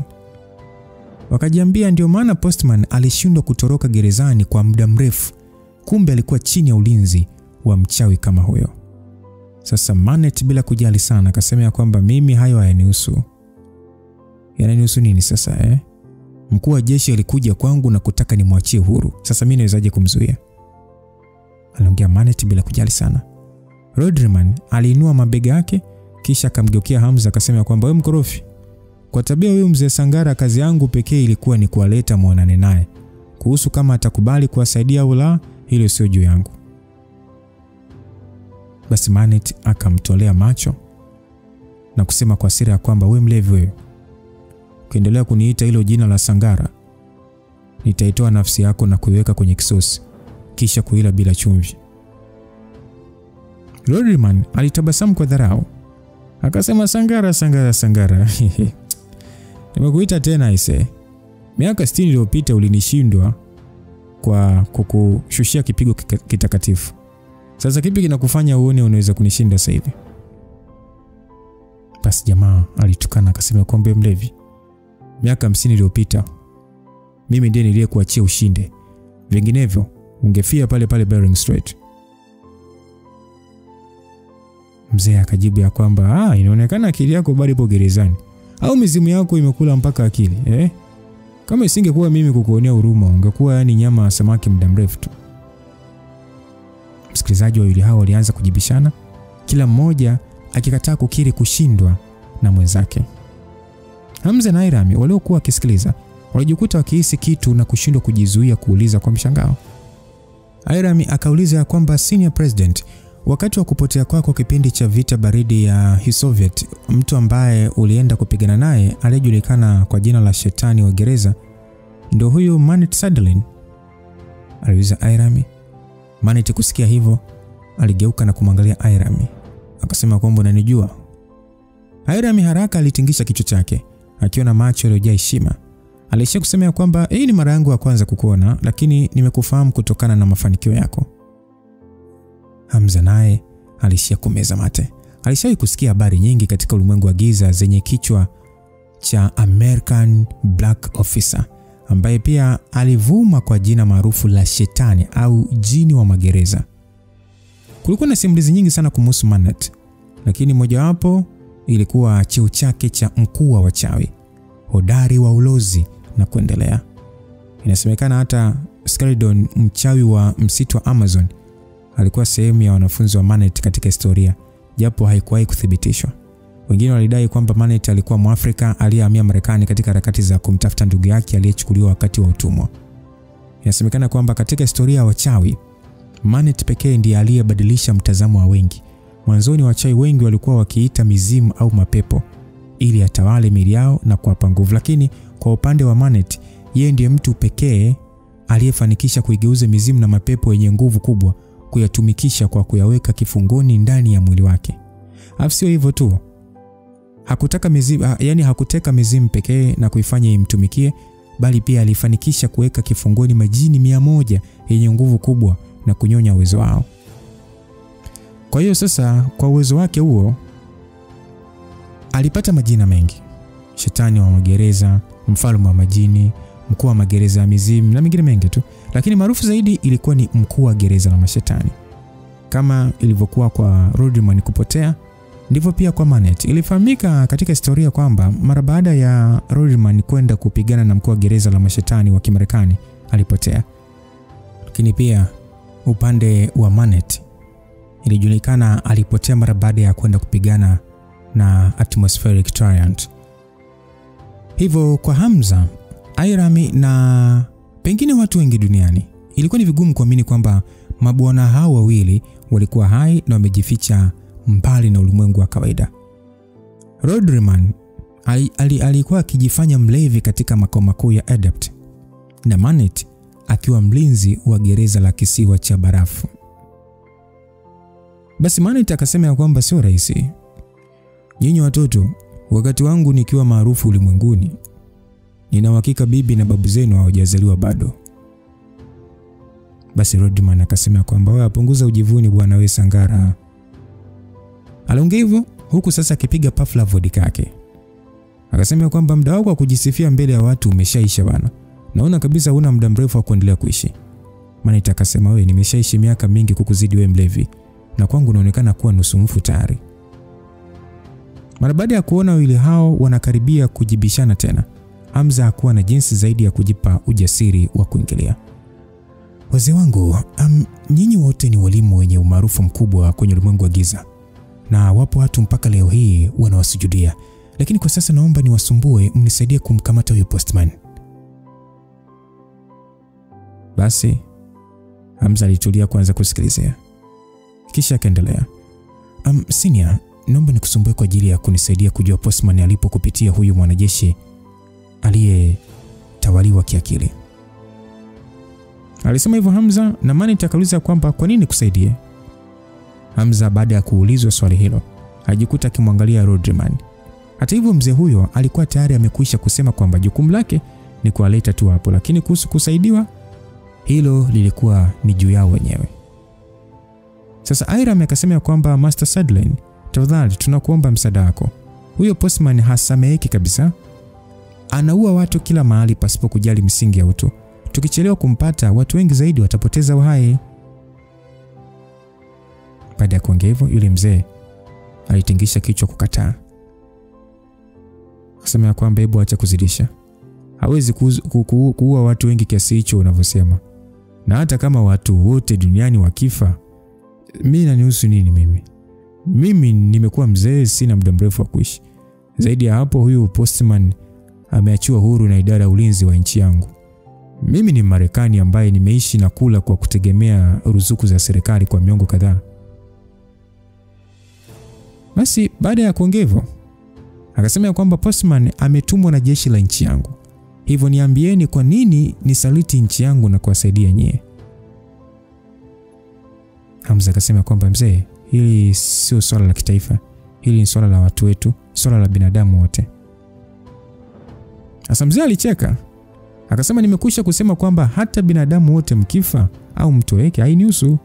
Wakajiambia ndio maana postman alishindwa kutoroka gerezani kwa muda mrefu, kumbe alikuwa chini ya ulinzi wa mchawi kama huyo. Sasa Manet bila kujali sana akasema kwamba mimi hayo hayanihusu. Yananihusu nini sasa Mkuu wa jeshi alikuja kwangu na kutaka nimwachie huru. Sasa mimi nawezaje kumzuia? Aliongea Manet bila kujali sana. Rodriman aliinua mabega yake kisha akamgeukia Hamza akasema kwamba wewe mkorofi, kwa tabia wewe mzee Sangara, kazi yangu pekee ilikuwa ni kuwaleta muonane naye. Kuhusu kama atakubali kuwasaidia au la, hilo sio juu yangu. Basi Manet akamtolea macho na kusema kwa siri kwamba wewe mlevi wewe, ukiendelea kuniita hilo jina la Sangara, nitaitoa nafsi yako na kuiweka kwenye kisosi kisha kuila bila chumvi. Rodriman alitabasamu kwa dharau. Akasema Sangara. Nimekuita tena ise. Miaka 60 iliyopita ulinishindwa kwa kukushushia kipigo kitakatifu. Sasa kipi kinakufanya uone unaweza kunishinda sasa hivi? Basi jamaa alitukana akasema kwamba mlevi, miaka 50 iliyopita mimi ndiye niliyekuachia ushinde. Vinginevyo ungefia pale pale Bering Strait. Mzee akajibu ya kwamba inaonekana akili yako bado ipo gerezani. Au mizimu yako imekula mpaka akili, Kama isingekuwa mimi kukuonea huruma, ungekuwa yani nyama ya samaki muda mrefu tu. Msikilizaji, wawili hao walianza kujibishana, kila mmoja akikataa kukiri kushindwa na mwenzake. Hamza na Irami waliokuwa wakisikiliza walijikuta wakihisi kitu na kushindwa kujizuia kuuliza kwa mshangao. Irami akauliza ya kwamba senior president, wakati wa kupotea kwako kipindi cha vita baridi ya Soviet, mtu ambaye ulienda kupigana naye aliyejulikana kwa jina la Shetani wa gereza ndio huyu Manet Sutherland? Aliuliza Irami. Manet kusikia hivyo aligeuka na kumwangalia Irami akasema kwamba unanijua? Irami haraka alitingisha kichwa chake akiwa na macho yaliyojaa heshima. Alisha kusema kwamba hii ni mara yangu ya kwanza kukuona, lakini nimekufahamu kutokana na mafanikio yako. Hamza naye alishia kumeza mate. Alishawahi kusikia habari nyingi katika ulimwengu wa giza zenye kichwa cha American Black Officer, ambaye pia alivuma kwa jina maarufu la Shetani au jini wa magereza. Kulikuwa na simulizi nyingi sana kumhusu Manet, lakini mojawapo ilikuwa cheo chake cha mkuu wa wachawi, hodari wa ulozi na kuendelea. Inasemekana hata Scaridon, mchawi wa msitu wa Amazon, alikuwa sehemu ya wanafunzi wa Manet katika historia, japo haikuwahi kuthibitishwa. Wengine walidai kwamba Manet alikuwa Mwafrika aliyehamia Marekani katika harakati za kumtafuta ndugu yake aliyechukuliwa wakati wa utumwa. Inasemekana kwamba katika historia ya wachawi, Manet pekee ndiye aliyebadilisha mtazamo wa wengi. Mwanzoni wachawi wengi walikuwa wakiita mizimu au mapepo ili atawale miili yao na kuwapa nguvu, lakini kwa upande wa Manet, yeye ndiye mtu pekee aliyefanikisha kuigeuza mizimu na mapepo yenye nguvu kubwa kuyatumikisha kwa kuyaweka kifungoni ndani ya mwili wake. Sio hivyo tu, hakuteka mizimu pekee na kuifanya imtumikie, bali pia alifanikisha kuweka kifungoni majini 100 yenye nguvu kubwa na kunyonya uwezo wao. Kwa hiyo sasa, kwa uwezo wake huo alipata majina mengi: Shetani wa magereza, mfalme wa majini, mkuu wa magereza ya mizimu na mengine mengi tu, lakini maarufu zaidi ilikuwa ni mkuu wa gereza la mashetani. Kama ilivyokuwa kwa Rodman kupotea, ndivyo pia kwa Manet. Ilifahamika katika historia kwamba mara baada ya Rodman kwenda kupigana na mkuu wa gereza la mashetani wa Kimarekani alipotea. Lakini pia upande wa Manet ilijulikana alipotea mara baada ya kwenda kupigana na Atmospheric Tyrant. Hivyo kwa Hamza, Irami na pengine watu wengi duniani, ilikuwa ni vigumu kuamini kwamba mabwana hao wawili walikuwa hai na wamejificha mbali na ulimwengu wa kawaida. Rodman alikuwa akijifanya mlevi katika makao makuu ya Adept, na Manet akiwa mlinzi wa gereza la kisiwa cha barafu. Basi Manet akasema kwamba sio rahisi. Nyinyi watoto, wakati wangu nikiwa maarufu ulimwenguni, nina uhakika bibi na babu zenu hawajazaliwa bado. Basi Rodman akasema kwamba wewe punguza ujivuni bwana, wewe sangara. Aliongea hivyo huku sasa akipiga puff la vodka yake. Akasema kwamba muda wako wa kujisifia mbele ya watu umeshaisha bwana. Naona kabisa huna muda mrefu wa kuendelea kuishi. Manet akasema wewe, nimeshaishi miaka mingi kukuzidi wewe mlevi, na kwangu unaonekana kuwa nusu mfu tayari. Mara baada ya kuona wawili hao wanakaribia kujibishana tena, Hamza hakuwa na jinsi zaidi ya kujipa ujasiri wa kuingilia. Wazee wangu, nyinyi wote ni walimu wenye umaarufu mkubwa kwenye ulimwengu wa giza, na wapo watu mpaka leo hii wanawasujudia, lakini kwa sasa naomba niwasumbue mnisaidie kumkamata huyo postman. Basi Hamza alitulia kuanza kusikilizea, kisha akaendelea. Senior, naomba nikusumbue kwa ajili ya kunisaidia kujua postman alipo kupitia huyu mwanajeshi aliyetawaliwa kiakili. Alisema hivyo Hamza, na Manet akauliza kwamba kwa nini kusaidie. Hamza baada ya kuulizwa swali hilo ajikuta akimwangalia Rodman. Hata hivyo mzee huyo alikuwa tayari amekwisha kusema kwamba jukumu lake ni kuwaleta tu hapo, lakini kuhusu kusaidiwa, hilo lilikuwa ni juu yao wenyewe. Sasa Hiram akasema kwamba Master Sutherland, tafadhali tunakuomba msaada wako. Huyo postman hasameheki kabisa. Anaua watu kila mahali pasipo kujali misingi ya utu. Tukichelewa kumpata, watu wengi zaidi watapoteza uhai. Baada ya kuongea hivyo, yule mzee alitingisha kichwa kukataa. Akasema kwamba hebu acha kuzidisha. Hawezi kuua watu wengi kiasi hicho unavyosema. Na hata kama watu wote duniani wakifa, mimi nanihusu nini mimi? Mimi nimekuwa mzee, sina muda mrefu wa kuishi. Zaidi ya hapo, huyu postman ameachiwa huru na idara ya ulinzi wa nchi yangu. Mimi ni Marekani ambaye nimeishi na kula kwa kutegemea ruzuku za serikali kwa miongo kadhaa. Basi baada ya kuongea hivyo, akasema kwamba postman ametumwa na jeshi la nchi yangu. Hivyo niambieni kwa nini nisaliti nchi yangu na kuwasaidia nyie. Hamza akasema kwamba mzee, hili sio swala la kitaifa. Hili ni swala la watu wetu, swala la binadamu wote. Sasa mzee alicheka. Akasema nimekwisha kusema kwamba hata binadamu wote mkifa au mtoweke hainihusu.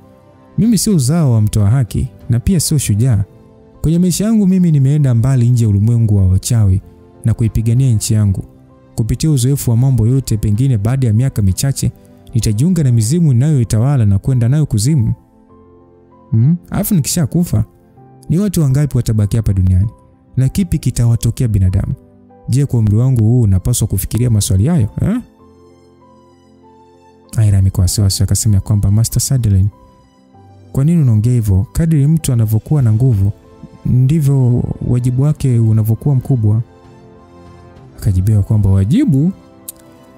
Mimi sio uzao wa mtoa haki na pia sio shujaa. Kwenye maisha yangu mimi nimeenda mbali nje ya ulimwengu wa wachawi na kuipigania nchi yangu. Kupitia uzoefu wa mambo yote, pengine baada ya miaka michache nitajiunga na mizimu inayoitawala na kwenda nayo kuzimu. Alafu nikishakufa, ni watu wangapi watabaki hapa duniani? Na kipi kitawatokea binadamu? Je, kwa umri wangu huu napaswa kufikiria maswali hayo? Hiram kwa wasiwasi akasema kwamba Master Sutherland, kwa nini unaongea hivyo? Kadri mtu anavyokuwa na nguvu, ndivyo wajibu wake unavyokuwa mkubwa. Akajibiwa kwamba wajibu?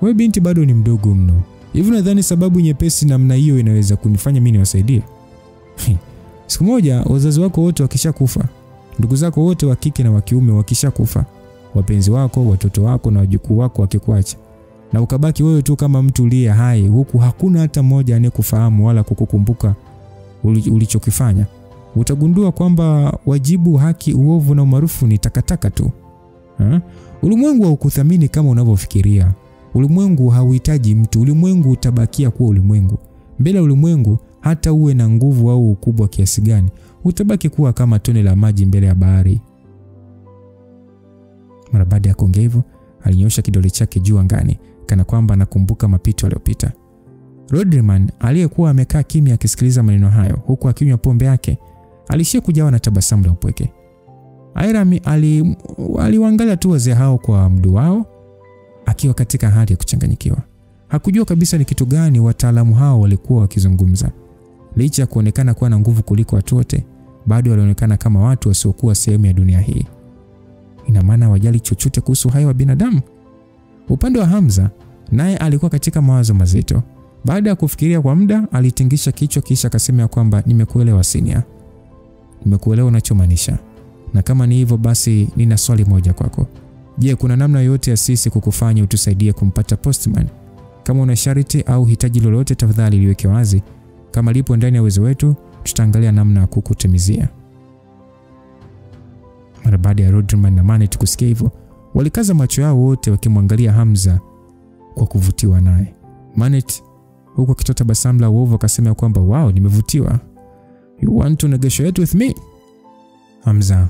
Wewe binti bado ni mdogo mno. Hivi nadhani sababu nyepesi namna hiyo inaweza kunifanya mimi niwasaidie? Siku moja wazazi wako wote wakishakufa, ndugu zako wote wa kike na wa kiume wakishakufa, wapenzi wako, watoto wako na wajukuu wako wakikuacha, na ukabaki wewe tu kama mtu uliye hai, huku hakuna hata mmoja anayekufahamu wala kukukumbuka ulichokifanya, utagundua kwamba wajibu, haki, uovu na umaarufu ni takataka tu. Ulimwengu haukuthamini kama unavyofikiria. Ulimwengu hauhitaji mtu. Ulimwengu utabakia kuwa ulimwengu. Mbele ya ulimwengu, hata uwe na nguvu au ukubwa kiasi gani, utabaki kuwa kama tone la maji mbele ya bahari. Mara baada ya kuongea hivyo, alinyosha kidole chake juu angani kana kwamba anakumbuka mapito aliyopita. Rodriman aliyekuwa amekaa kimya akisikiliza maneno hayo huku akinywa pombe yake, alishia kujawa na tabasamu la upweke. Hiram aliwaangalia tu wazee hao kwa mdu wao, akiwa katika hali ya kuchanganyikiwa. Hakujua kabisa ni kitu gani wataalamu hao walikuwa wakizungumza. Licha ya kuonekana kuwa na nguvu kuliko watu wote, bado walionekana kama watu wasiokuwa sehemu ya dunia hii. Ina maana wajali chochote kuhusu uhai wa binadamu? Upande wa Hamza, naye alikuwa katika mawazo mazito. Baada ya kufikiria kwa muda, alitingisha kichwa kisha akasema kwamba nimekuelewa Senior. Nimekuelewa unachomaanisha. Na kama ni hivyo basi nina swali moja kwako. Je, kuna namna yoyote ya sisi kukufanya utusaidie kumpata postman? Kama una sharti au hitaji lolote, tafadhali liweke wazi. Kama lipo ndani ya uwezo wetu, tutaangalia namna ya kukutimizia. Mara baada ya Rodriman na Manet kusikia hivyo, walikaza macho yao wote wakimwangalia Hamza kwa kuvutiwa naye. Manet huko akitoa tabasamu la uovu akasema kwamba wow, nimevutiwa. You want to negotiate with me? Hamza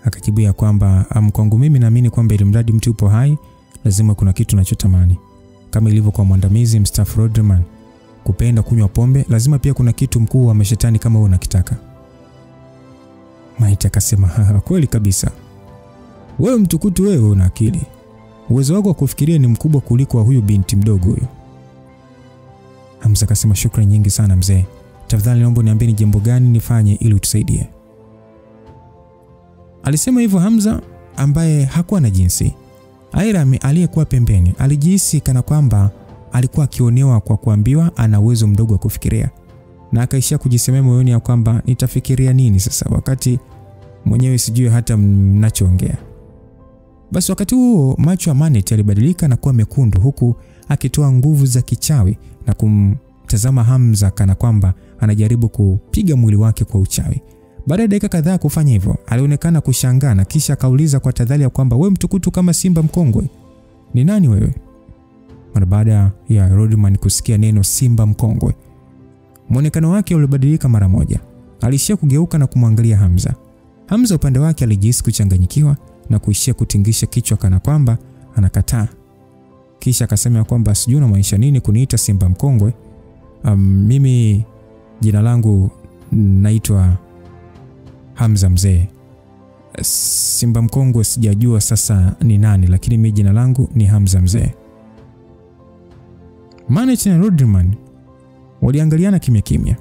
akajibu kwamba kwangu mimi naamini kwamba ili mradi mtu upo hai, lazima kuna kitu unachotamani. Kama ilivyo kwa mwandamizi mstaafu Rodriman kupenda kunywa pombe, lazima pia kuna kitu mkuu wa mashetani kama wewe unakitaka. Maiti akasema kweli kabisa. Wewe mtukutu, wewe una akili. Uwezo wako wa kufikiria ni mkubwa kuliko wa huyu binti mdogo huyo. Hamza akasema shukrani nyingi sana mzee. Tafadhali naomba niambie ni jambo gani nifanye ili utusaidie. Alisema hivyo Hamza ambaye hakuwa na jinsi. Hiram aliyekuwa pembeni alijihisi kana kwamba alikuwa akionewa kwa kuambiwa ana uwezo mdogo wa kufikiria, na akaishia kujisemea moyoni ya kwamba nitafikiria nini sasa wakati mwenyewe sijui hata mnachoongea. Basi wakati huo macho ya Manet yalibadilika na kuwa mekundu huku akitoa nguvu za kichawi na kumtazama Hamza kana kwamba anajaribu kupiga mwili wake kwa uchawi. Baada ya dakika kadhaa kufanya hivyo, alionekana kushangaa na kisha akauliza kwa tadhali ya kwamba wewe mtukutu kama simba mkongwe, ni nani wewe? Mara baada ya Rodriman kusikia neno simba mkongwe, muonekano wake ulibadilika mara moja. Alishia kugeuka na kumwangalia Hamza. Hamza upande wake alijihisi kuchanganyikiwa na kuishia kutingisha kichwa kana kwamba anakataa. Kisha akasema kwamba sijui unamaanisha nini kuniita simba mkongwe? Mimi jina langu naitwa Hamza mzee. Simba mkongwe sijajua sasa ni nani, lakini mimi jina langu ni Hamza mzee. Manet na Rodriman waliangaliana kimya kimya.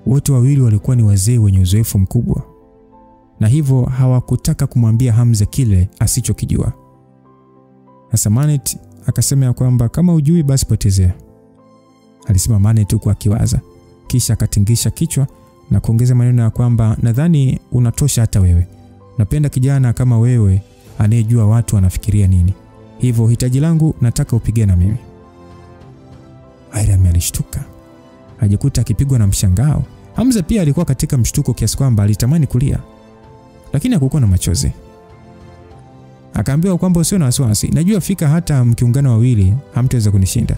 Wote wawili walikuwa ni wazee wenye uzoefu mkubwa, na hivyo hawakutaka kumwambia Hamza kile asichokijua. Sasa Manet akasema kwamba kama hujui basi potezea. Alisema Manet huku akiwaza, kisha akatingisha kichwa na kuongeza maneno ya kwamba nadhani unatosha hata wewe. Napenda kijana kama wewe anayejua watu wanafikiria nini. Hivyo hitaji langu nataka upige na mimi. Airam alishtuka. Hajikuta akipigwa na mshangao. Hamza pia alikuwa katika mshtuko kiasi kwamba alitamani kulia, lakini hakukuwa na machozi. Akaambiwa kwamba usio na wasiwasi, najua fika hata mkiungana wawili hamtaweza kunishinda.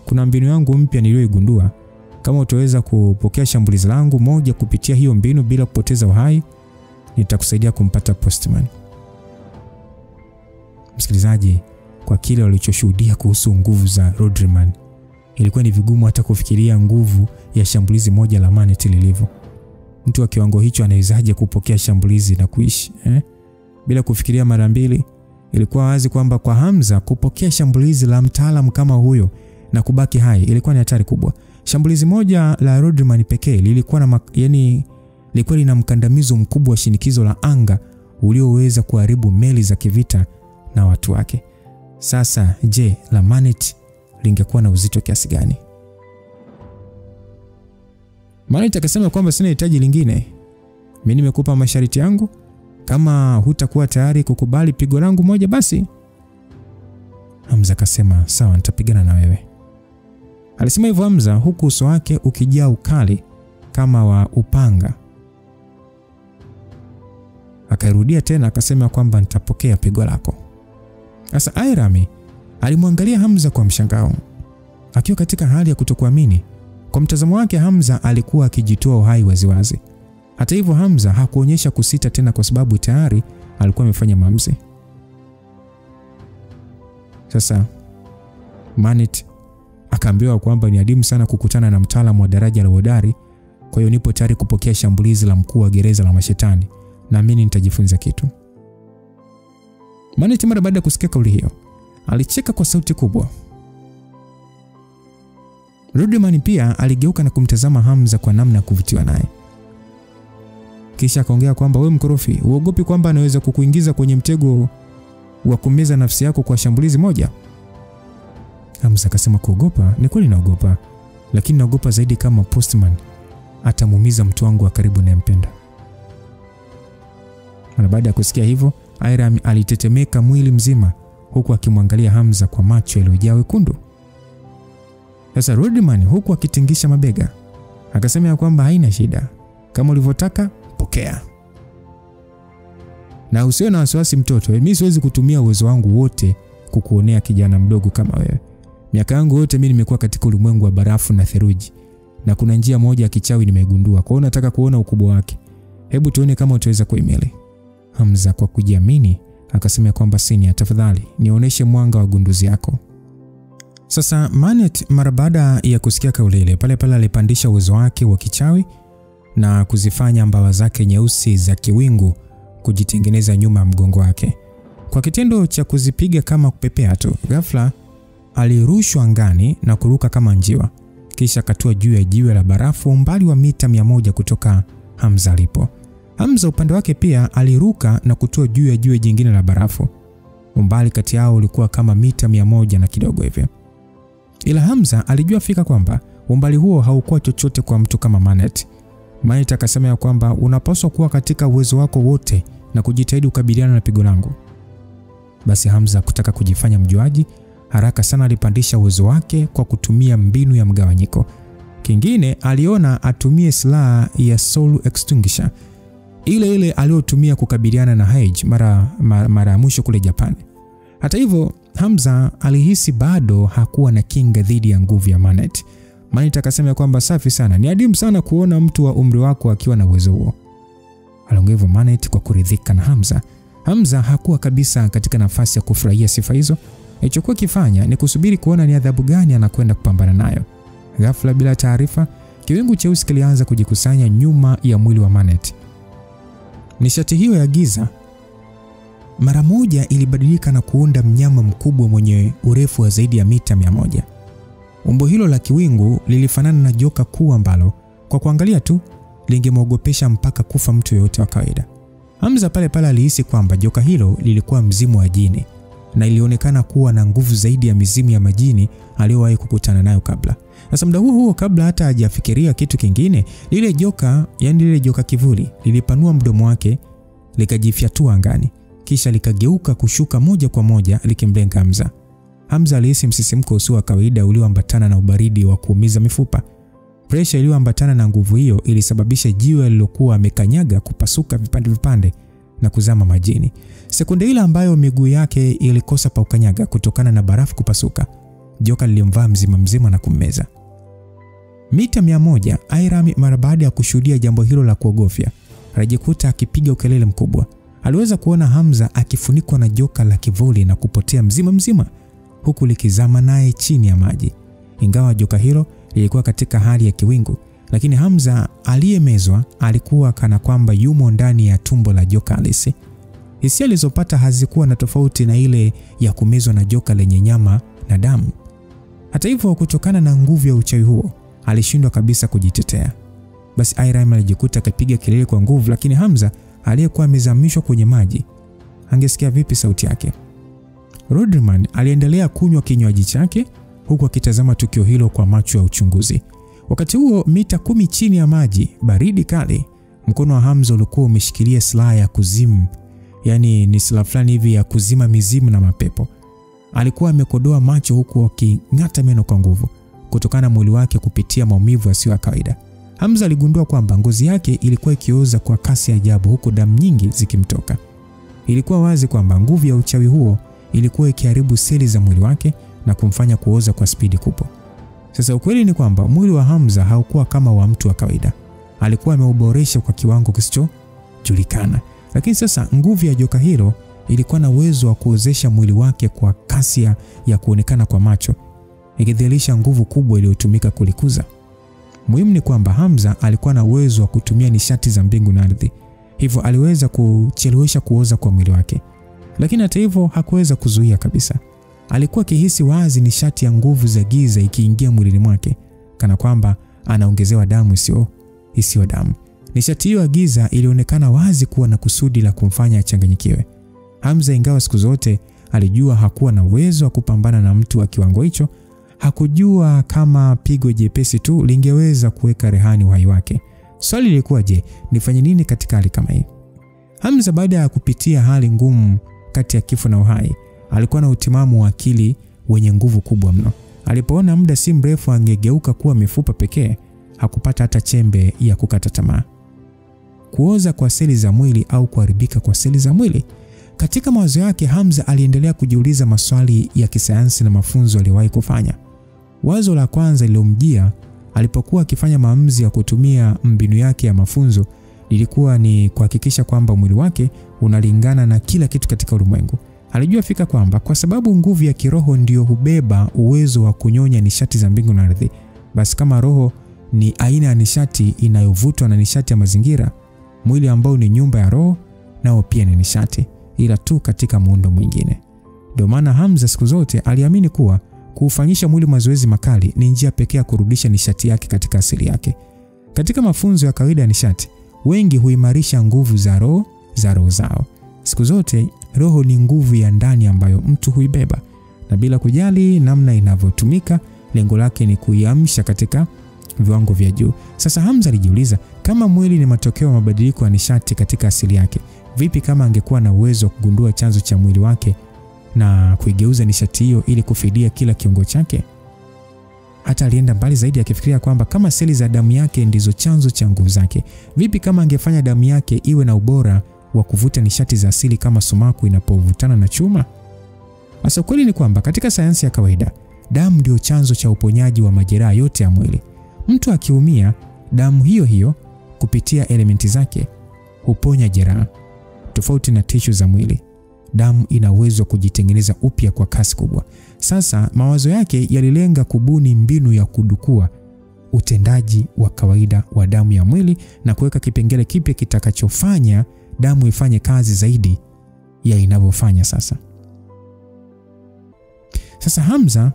Kuna mbinu yangu mpya niliyoigundua. Kama utaweza kupokea shambulizi langu moja kupitia hiyo mbinu bila kupoteza uhai, nitakusaidia kumpata Postman. Msikilizaji, kwa kile walichoshuhudia kuhusu nguvu za Rodriman, ilikuwa ni vigumu hata kufikiria nguvu ya shambulizi moja la Manet lilivyo. Mtu wa kiwango hicho anawezaje kupokea shambulizi na kuishi bila kufikiria mara mbili? Ilikuwa wazi kwamba kwa Hamza kupokea shambulizi la mtaalamu kama huyo na kubaki hai ilikuwa ni hatari kubwa. Shambulizi moja la Rodriman pekee lilikuwa lilikuwa lina mkandamizo mkubwa wa shinikizo la anga ulioweza kuharibu meli za kivita na watu wake. Sasa je, la Manet lingekuwa na uzito kiasi gani? Manet akasema kwamba sina hitaji lingine. Mimi nimekupa masharti yangu. Kama hutakuwa tayari kukubali pigo langu moja basi. Hamza akasema sawa, nitapigana na wewe. Alisema hivyo Hamza huku uso wake ukijaa ukali kama wa upanga. Akairudia tena akasema kwamba nitapokea pigo lako. Sasa Airami alimwangalia Hamza kwa mshangao, akiwa katika hali ya kutokuamini. Kwa mtazamo wake Hamza alikuwa akijitoa uhai waziwazi. Hata hivyo Hamza hakuonyesha kusita tena kwa sababu tayari alikuwa amefanya maamuzi. Sasa Manet akaambiwa kwamba ni adimu sana kukutana na mtaalamu wa daraja la hodari, kwa hiyo nipo tayari kupokea shambulizi la mkuu wa gereza la mashetani, na mimi nitajifunza kitu. Manet mara baada ya kusikia kauli hiyo alicheka kwa sauti kubwa. Rodriman pia aligeuka na kumtazama Hamza kwa namna ya kuvutiwa naye. Kisha akaongea kwamba wewe mkorofi, uogopi kwamba anaweza kukuingiza kwenye mtego wa kumeza nafsi yako kwa shambulizi moja? Hamza akasema kuogopa? Ni kweli naogopa, lakini naogopa zaidi kama Postman atamuumiza mtu wangu wa karibu nayempenda. Na baada ya kusikia hivyo, Airam alitetemeka mwili mzima huku akimwangalia Hamza kwa macho yaliyojaa wekundu. Sasa Rodriman huku akitingisha mabega akasema kwamba haina shida, kama ulivyotaka pokea. Na usiwe na wasiwasi mtoto, mimi siwezi kutumia uwezo wangu wote kukuonea kijana mdogo kama wewe. Miaka yangu yote mimi nimekuwa katika ulimwengu wa barafu na theluji, na kuna njia moja ya kichawi nimeigundua. Kwa hiyo nataka kuona ukubwa wake. Hebu tuone kama utaweza kuimeli. Hamza kwa kujiamini akasema kwamba Senior, tafadhali nionyeshe mwanga wa gunduzi yako. Sasa Manet mara baada ya kusikia kauli ile pale alipandisha uwezo wake wa kichawi na kuzifanya mbawa zake nyeusi za kiwingu kujitengeneza nyuma ya mgongo wake. Kwa kitendo cha kuzipiga kama kupepea tu, ghafla alirushwa angani na kuruka kama njiwa, kisha akatua juu ya jiwe la barafu umbali wa mita 100 kutoka Hamza alipo. Hamza upande wake pia aliruka na kutua juu ya jiwe jingine la barafu. Umbali kati yao ulikuwa kama mita 100 na kidogo hivyo. Ila Hamza alijua fika kwamba umbali huo haukuwa chochote kwa mtu kama Manet. Manet akasema kwamba unapaswa kuwa katika uwezo wako wote na kujitahidi kukabiliana na pigo langu. Basi Hamza kutaka kujifanya mjuaji, haraka sana alipandisha uwezo wake kwa kutumia mbinu ya mgawanyiko. Kingine aliona atumie silaha ya Soul Extinguisher, ile aliyotumia kukabiliana na Hage mara ya mwisho kule Japan. Hata hivyo Hamza alihisi bado hakuwa na kinga dhidi ya nguvu ya Manet. Manit akasema kwamba safi sana, ni adimu sana kuona mtu wa umri wako akiwa na uwezo huo. Aliongea hivyo Manit kwa kuridhika na Hamza. Hamza hakuwa kabisa katika nafasi ya kufurahia sifa hizo. Alichokuwa kifanya ni kusubiri kuona ni adhabu gani anakwenda kupambana nayo. Ghafla bila taarifa, kiwingu cheusi kilianza kujikusanya nyuma ya mwili wa Manit. Nishati hiyo ya giza mara moja ilibadilika na kuunda mnyama mkubwa mwenye urefu wa zaidi ya mita 100. Umbo hilo la kiwingu lilifanana na joka kuu ambalo kwa kuangalia tu lingemwogopesha mpaka kufa mtu yeyote wa kawaida. Hamza pale pale alihisi kwamba joka hilo lilikuwa mzimu wa jini na ilionekana kuwa na nguvu zaidi ya mizimu ya majini aliyowahi kukutana nayo kabla. Sasa muda huo kabla hata hajafikiria kitu kingine, lile joka kivuli lilipanua mdomo wake likajifyatua angani, kisha likageuka kushuka moja kwa moja likimlenga Hamza. Hamza alihisi msisimko usio wa kawaida ulioambatana na ubaridi wa kuumiza mifupa. Pressure iliyoambatana na nguvu hiyo ilisababisha jiwe lilokuwa amekanyaga kupasuka vipande na kuzama majini. Sekunde ile ambayo miguu yake ilikosa pa ukanyaga kutokana na barafu kupasuka, joka lilimvaa mzima na kummeza. Mita 100, Airam mara baada ya kushuhudia jambo hilo la kuogofya, alijikuta akipiga ukelele mkubwa. Aliweza kuona Hamza akifunikwa na joka la kivuli na kupotea mzima huku likizama naye chini ya maji. Ingawa joka hilo lilikuwa katika hali ya kiwingu, lakini Hamza aliyemezwa alikuwa kana kwamba yumo ndani ya tumbo la joka halisi. Hisia alizopata hazikuwa na tofauti na ile ya kumezwa na joka lenye nyama na damu. Hata hivyo, kutokana na nguvu ya uchawi huo, alishindwa kabisa kujitetea. Basi Airam alijikuta akipiga kelele kwa nguvu, lakini Hamza aliyekuwa amezamishwa kwenye maji angesikia vipi sauti yake? Rodman aliendelea kunywa kinywaji chake huku akitazama tukio hilo kwa macho ya uchunguzi. Wakati huo mita 10 chini ya maji baridi kali, mkono wa Hamza ulikuwa umeshikilia silaha ya kuzimu, yani ni silaha fulani hivi ya kuzima mizimu na mapepo. Alikuwa amekodoa macho huku aking'ata meno kwa nguvu kutokana na mwili wake kupitia maumivu yasiyo ya kawaida. Hamza aligundua kwamba ngozi yake ilikuwa ikioza kwa kasi ya ajabu huku damu nyingi zikimtoka. Ilikuwa wazi kwamba nguvu ya uchawi huo ilikuwa ikiharibu seli za mwili wake na kumfanya kuoza kwa spidi kubwa. Sasa ukweli ni kwamba mwili wa Hamza haukuwa kama wa mtu wa kawaida. Alikuwa ameuboresha kwa kiwango kisichojulikana. Lakini sasa nguvu ya joka hilo ilikuwa na uwezo wa kuozesha mwili wake kwa kasi ya kuonekana kwa macho, ikidhihirisha nguvu kubwa iliyotumika kulikuza. Muhimu ni kwamba Hamza alikuwa na uwezo wa kutumia nishati za mbingu na ardhi. Hivyo aliweza kuchelewesha kuoza kwa mwili wake. Lakini hata hivyo hakuweza kuzuia kabisa. Alikuwa akihisi wazi nishati ya nguvu za giza ikiingia mwilini mwake, kana kwamba anaongezewa damu isiyo damu. Nishati hiyo ya giza ilionekana wazi kuwa na kusudi la kumfanya achanganyikiwe. Hamza, ingawa siku zote alijua hakuwa na uwezo wa kupambana na mtu wa kiwango hicho, hakujua kama pigo jepesi tu lingeweza kuweka rehani uhai wake. Swali lilikuwa, je, nifanye nini katika hali kama hii? Hamza, baada ya kupitia hali ngumu kati ya kifo na uhai, alikuwa na utimamu wa akili wenye nguvu kubwa mno. Alipoona muda si mrefu angegeuka kuwa mifupa pekee, hakupata hata chembe ya kukata tamaa. Kuoza kwa seli za mwili au kuharibika kwa seli za mwili. Katika mawazo yake, Hamza aliendelea kujiuliza maswali ya kisayansi na mafunzo aliyowahi kufanya. Wazo la kwanza lilomjia alipokuwa akifanya maamuzi ya kutumia mbinu yake ya mafunzo lilikuwa ni kuhakikisha kwamba mwili wake unalingana na kila kitu katika ulimwengu. Alijua fika kwamba kwa sababu nguvu ya kiroho ndio hubeba uwezo wa kunyonya nishati za mbingu na ardhi, basi kama roho ni aina ya nishati inayovutwa na nishati ya mazingira, mwili ambao ni nyumba ya roho nao pia ni nishati, ila tu katika muundo mwingine. Ndio maana Hamza siku zote aliamini kuwa kuufanyisha mwili mazoezi makali ni njia pekee ya kurudisha nishati yake katika asili yake. Katika mafunzo ya kawaida ya nishati, wengi huimarisha nguvu za roho zao. Siku zote roho ni nguvu ya ndani ambayo mtu huibeba, na bila kujali namna inavyotumika, lengo lake ni kuiamsha katika viwango vya juu. Sasa Hamza alijiuliza, kama mwili ni matokeo ya mabadiliko ya nishati katika asili yake, vipi kama angekuwa na uwezo wa kugundua chanzo cha mwili wake na kuigeuza nishati hiyo ili kufidia kila kiungo chake? Hata alienda mbali zaidi akifikiria kwamba kama seli za damu yake ndizo chanzo cha nguvu zake, vipi kama angefanya damu yake iwe na ubora wa kuvuta nishati za asili kama sumaku inapovutana na chuma? Sasa kweli ni kwamba katika sayansi ya kawaida, damu ndio chanzo cha uponyaji wa majeraha yote ya mwili. Mtu akiumia, damu hiyo hiyo kupitia elementi zake huponya jeraha. Tofauti na tishu za mwili, damu ina uwezo wa kujitengeneza upya kwa kasi kubwa. Sasa mawazo yake yalilenga kubuni mbinu ya kudukua utendaji wa kawaida wa damu ya mwili na kuweka kipengele kipya kitakachofanya damu ifanye kazi zaidi ya inavyofanya sasa. Sasa Hamza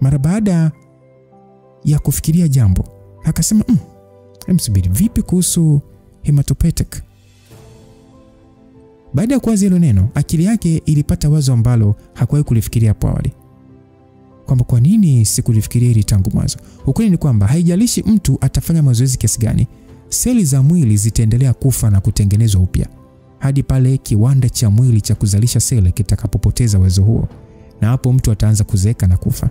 mara baada ya kufikiria jambo akasema, msubiri, vipi kuhusu hematopoietic? Baada ya kuwaza hilo neno, akili yake ilipata wazo ambalo hakuwahi kulifikiria hapo awali. Kwamba kwa nini sikulifikiria hili tangu mwanzo? Ukweli ni kwamba haijalishi mtu atafanya mazoezi kiasi gani, seli za mwili zitaendelea kufa na kutengenezwa upya hadi pale kiwanda cha mwili cha kuzalisha seli kitakapopoteza uwezo huo, na hapo mtu ataanza kuzeeka na kufa.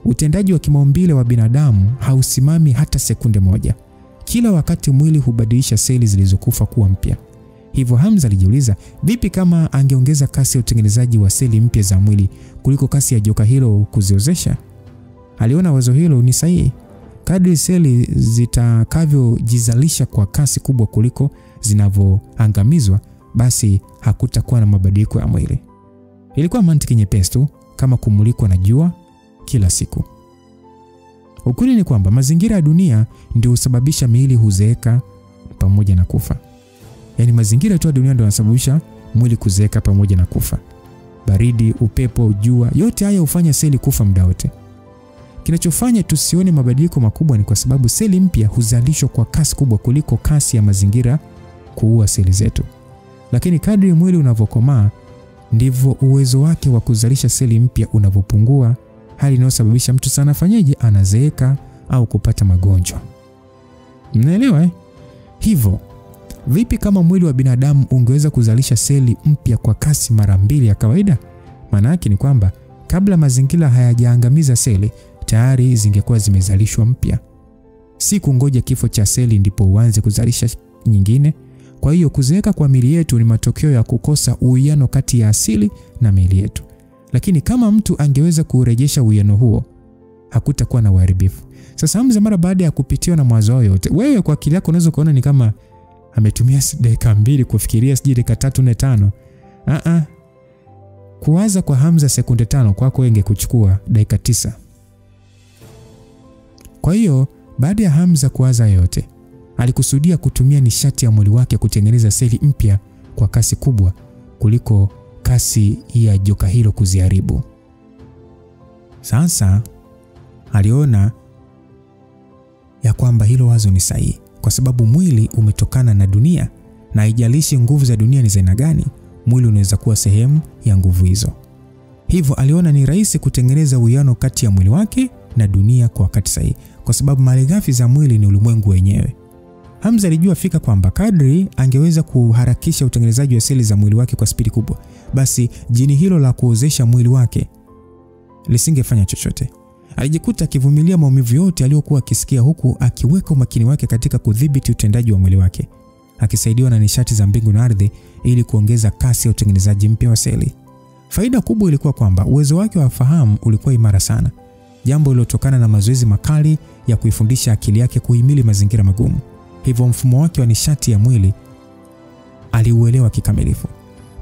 Utendaji wa kimaumbile wa binadamu hausimami hata sekunde moja. Kila wakati mwili hubadilisha seli zilizokufa kuwa mpya. Hivyo Hamza alijiuliza, vipi kama angeongeza kasi ya utengenezaji wa seli mpya za mwili kuliko kasi ya joka hilo kuziozesha? Aliona wazo hilo ni sahihi. Kadri seli zitakavyojizalisha kwa kasi kubwa kuliko zinavyoangamizwa, basi hakutakuwa na mabadiliko ya mwili. Ilikuwa mantiki nyepesi tu kama kumulikwa na jua kila siku. Ukweli ni kwamba mazingira ya dunia ndio husababisha miili huzeeka pamoja na kufa. Yaani mazingira tu ya dunia ndio yanasababisha mwili kuzeeka pamoja na kufa. Baridi, upepo, jua, yote haya hufanya seli kufa muda wote. Kinachofanya tusione mabadiliko makubwa ni kwa sababu seli mpya huzalishwa kwa kasi kubwa kuliko kasi ya mazingira kuua seli zetu. Lakini kadri mwili unavyokomaa, ndivyo uwezo wake wa kuzalisha seli mpya unavyopungua, hali inayosababisha mtu sana fanyeje, anazeeka au kupata magonjwa. Mnaelewa eh? Hivyo vipi kama mwili wa binadamu ungeweza kuzalisha seli mpya kwa kasi mara 2 ya kawaida? Maana yake ni kwamba kabla mazingira hayajaangamiza seli, tayari zingekuwa zimezalishwa mpya. Si kungoja kifo cha seli ndipo uanze kuzalisha nyingine. Kwa hiyo kuzeeka kwa miili yetu ni matokeo ya kukosa uwiano kati ya asili na miili yetu. Lakini kama mtu angeweza kurejesha uwiano huo, hakutakuwa na uharibifu. Sasa Hamza mara baada ya kupitiwa na mawazo yote, wewe kwa akili yako unaweza kuona ni kama ametumia dakika 2 kufikiria, sije dakika 3 4 5. Kuwaza kwa Hamza sekunde 5 kwako ingekuchukua dakika 9. Kwa hiyo baada ya Hamza kuwaza yote, alikusudia kutumia nishati ya mwili wake kutengeneza seli mpya kwa kasi kubwa kuliko kasi ya joka hilo kuziharibu. Sasa aliona ya kwamba hilo wazo ni sahihi, kwa sababu mwili umetokana na dunia, na haijalishi nguvu za dunia ni za aina gani, mwili unaweza kuwa sehemu ya nguvu hizo. Hivyo aliona ni rahisi kutengeneza uwiano kati ya mwili wake na dunia kwa wakati sahihi, kwa sababu malighafi za mwili ni ulimwengu wenyewe. Hamza alijua fika kwamba kadri angeweza kuharakisha utengenezaji wa seli za mwili wake kwa spidi kubwa, basi jini hilo la kuozesha mwili wake lisingefanya chochote. Alijikuta akivumilia maumivu yote aliyokuwa akisikia, huku akiweka umakini wake katika kudhibiti utendaji wa mwili wake, akisaidiwa na nishati za mbingu na ardhi ili kuongeza kasi ya utengenezaji mpya wa seli. Faida kubwa ilikuwa kwamba uwezo wake wa fahamu ulikuwa imara sana, jambo lilotokana na mazoezi makali ya kuifundisha akili yake kuhimili mazingira magumu. Hivyo mfumo wake wa nishati ya mwili aliuelewa kikamilifu.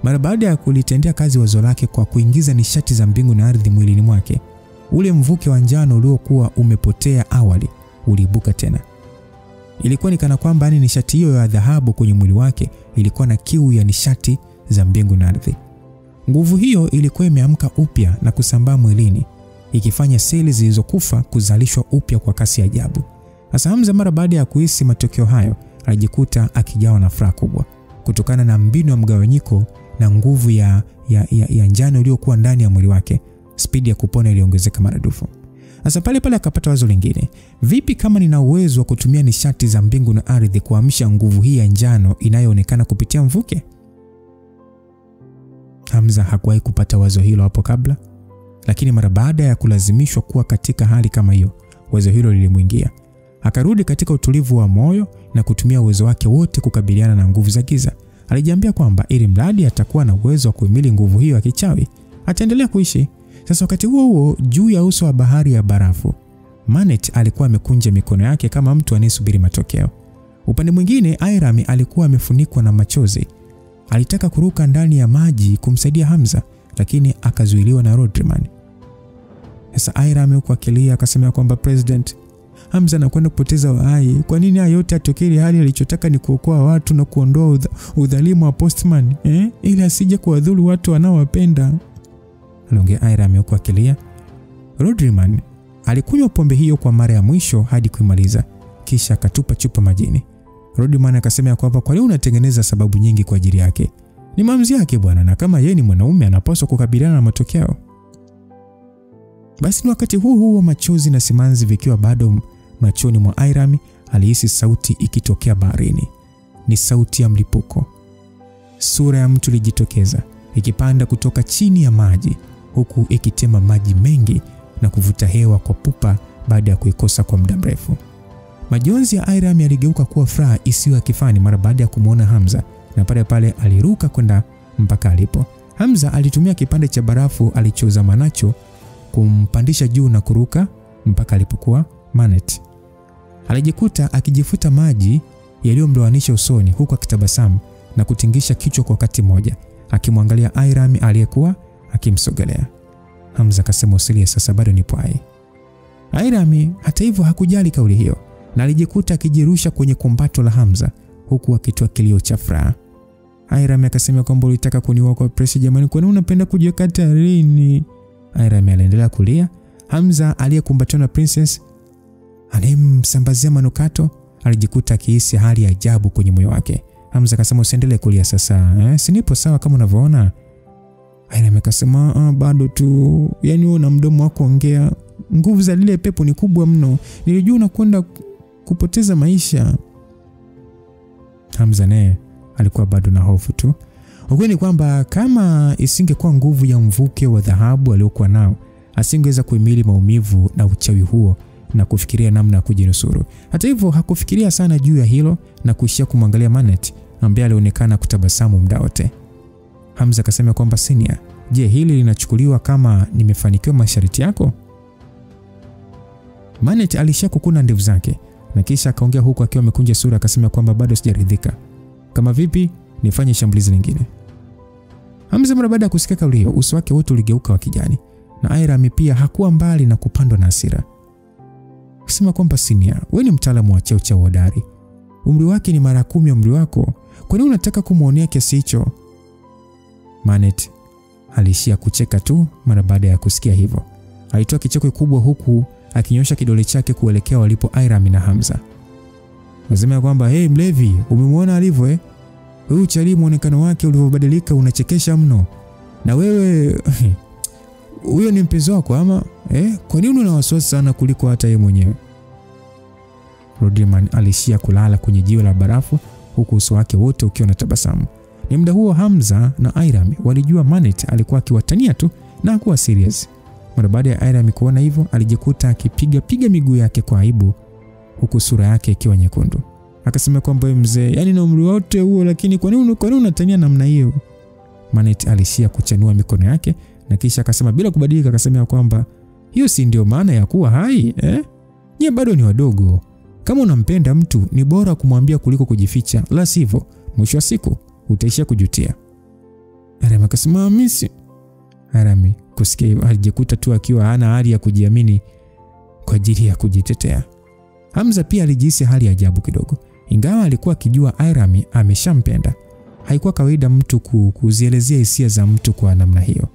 Mara baada ya kulitendea kazi wazo lake kwa kuingiza nishati za mbingu na ardhi mwilini mwake, ule mvuke wa njano uliokuwa umepotea awali uliibuka tena. Ilikuwa ni kana kwamba nishati hiyo ya dhahabu kwenye mwili wake ilikuwa na kiu ya nishati za mbingu na ardhi. Nguvu hiyo ilikuwa imeamka upya na kusambaa mwilini, ikifanya seli zilizokufa kuzalishwa upya kwa kasi ya ajabu. Sasa Hamza mara baada ya kuhisi matokeo hayo, alijikuta akijawa na furaha kubwa kutokana na mbinu ya mgawanyiko na nguvu ya njano iliyokuwa ndani ya mwili wake. Spidi ya kupona iliongezeka maradufu. Sasa pale akapata wazo lingine. Vipi kama nina uwezo wa kutumia nishati za mbingu na ardhi kuamsha nguvu hii ya njano inayoonekana kupitia mvuke? Hamza hakuwahi kupata wazo hilo hapo kabla, lakini mara baada ya kulazimishwa kuwa katika hali kama hiyo, wazo hilo lilimwingia. Akarudi katika utulivu wa moyo na kutumia uwezo wake wote kukabiliana na nguvu za giza. Alijiambia kwamba ili mradi atakuwa na uwezo wa kuhimili nguvu hiyo ya kichawi, ataendelea kuishi. Sasa wakati huo juu ya uso wa bahari ya barafu, Manet alikuwa amekunja mikono yake kama mtu anayesubiri matokeo. Upande mwingine, Hiram alikuwa amefunikwa na machozi. Alitaka kuruka ndani ya maji kumsaidia Hamza, lakini akazuiliwa na Rodriman. Sasa Hiram huko akilia akasema kwamba President, Hamza anakwenda kupoteza uhai. Kwa nini haya yote atokee hali alichotaka ni kuokoa watu na kuondoa udhalimu wa Postman, ili asije kuwadhuru watu wanaowapenda. Aliongea Hiram huko akilia. Rodriman alikunywa pombe hiyo kwa mara ya mwisho hadi kuimaliza, kisha akatupa chupa majini. Rodriman akasema kwamba kwa nini unatengeneza sababu nyingi kwa ajili yake? Ni maamuzi yake bwana, na kama yeye ni mwanaume anapaswa kukabiliana na matokeo. Basi wakati huo machozi na simanzi vikiwa bado machoni mwa Hiram, alihisi sauti ikitokea baharini. Ni sauti ya mlipuko. Sura ya mtu ilijitokeza ikipanda kutoka chini ya maji, huku ikitema maji mengi na kuvuta hewa kwa pupa baada ya kuikosa kwa muda mrefu. Majonzi ya Hiram yaligeuka kuwa furaha isiyo ya kifani mara baada ya kumuona Hamza, na pale aliruka kwenda mpaka alipo. Hamza alitumia kipande cha barafu alichozama nacho kumpandisha juu na kuruka mpaka alipokuwa Manet. Alijikuta akijifuta maji yaliyomlowanisha usoni, huku akitabasamu na kutingisha kichwa kwa wakati mmoja, akimwangalia Hiram aliyekuwa akimsogelea. Hamza akasema, usilie, sasa bado nipo hai. Hiram hata hivyo hakujali kauli hiyo, na alijikuta akijirusha kwenye kumbato la Hamza huku akitoa kilio cha furaha. Hiram akasema kwamba ulitaka kuniua kwa pressure jamani, kwa nini unapenda kujiweka hatarini? Hiram aliendelea kulia. Hamza aliyekumbatiwa na Princess alimsambazia manukato alijikuta akihisi hali ya ajabu kwenye moyo wake. Hamza akasema, usiendelee kulia sasa, si nipo sawa kama unavyoona. Hiram akasema, bado tu, yani una mdomo wako ongea. Nguvu za lile pepo ni kubwa mno. Nilijua unakwenda kupoteza maisha. Hamza naye alikuwa bado na hofu tu. Ukweli ni kwamba kama isingekuwa nguvu ya mvuke wa dhahabu aliokuwa nao, asingeweza kuhimili maumivu na uchawi huo na kufikiria namna ya kujinusuru. Hata hivyo hakufikiria sana juu ya hilo na kuishia kumwangalia Manet ambaye alionekana kutabasamu muda wote. Hamza akasema kwamba senior, je, hili linachukuliwa kama nimefanikiwa masharti yako? Manet alishia kukuna ndevu zake na kisha akaongea huku akiwa amekunja sura, akasema kwamba bado sijaridhika. Kama vipi nifanye shambulizi lingine? Hamza mara baada ya kusikia kauli hiyo, uso wake wote uligeuka wa kijani, na Hiram pia hakuwa mbali na kupandwa na hasira. Akasema kwamba senior, wewe ni mtaalamu wa cheo cha hodari. Umri wake ni mara 10 umri wako. Kwa nini unataka kumuonea kiasi hicho? Manet alishia kucheka tu mara baada ya kusikia hivyo. Alitoa kicheko kikubwa huku akinyosha kidole chake kuelekea walipo Hiram na Hamza. Nasema kwamba hey mlevi, umemwona alivyo Huyu chali muonekano wake ulivyobadilika unachekesha mno. Na wewe huyo ni mpenzi wako ama? Kwa nini una wasiwasi sana kuliko hata yeye mwenyewe? Rodriman alishia kulala kwenye jiwe la barafu huku uso wake wote ukiwa na tabasamu. Ni muda huo Hamza na Hiram walijua Manet alikuwa akiwatania tu na hakuwa serious. Mara baada ya Hiram kuona hivyo, alijikuta akipiga miguu yake kwa aibu huku sura yake ikiwa nyekundu. Akasema kwamba mzee, yani na umri wote huo lakini kwa nini unatania namna hiyo? Manet alishia kuchanua mikono yake na kisha akasema bila kubadilika, akasema kwamba hiyo si ndio maana ya kuwa hai, Nyie bado ni wadogo. Kama unampenda mtu ni bora kumwambia kuliko kujificha, la sivyo mwisho wa siku utaishia kujutia. Hiram akasema mimi. Hiram kusikia alijikuta tu akiwa hana hali ya kujiamini kwa ajili ya kujitetea. Hamza pia alijihisi hali ya ajabu kidogo. Ingawa alikuwa akijua Hiram ameshampenda, haikuwa kawaida mtu kuzielezea hisia za mtu kwa namna hiyo.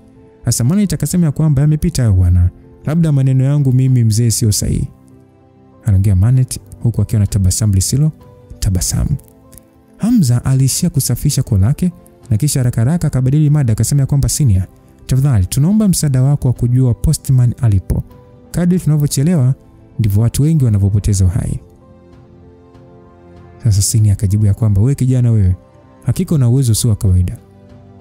Hasa Manet akasema kwamba amepita bwana. Labda maneno yangu mimi mzee sio sahihi. Anaongea Manet huku akiwa na tabasamu lisilo tabasamu. Hamza alishia kusafisha koo lake na kisha haraka akabadili mada, akasema kwamba senior, tafadhali tunaomba msaada wako wa kujua Postman alipo. Kadri tunavyochelewa ndivyo watu wengi wanavyopoteza uhai. Sasa senior akajibu ya kwamba wewe kijana wewe, hakika una uwezo sio wa kawaida.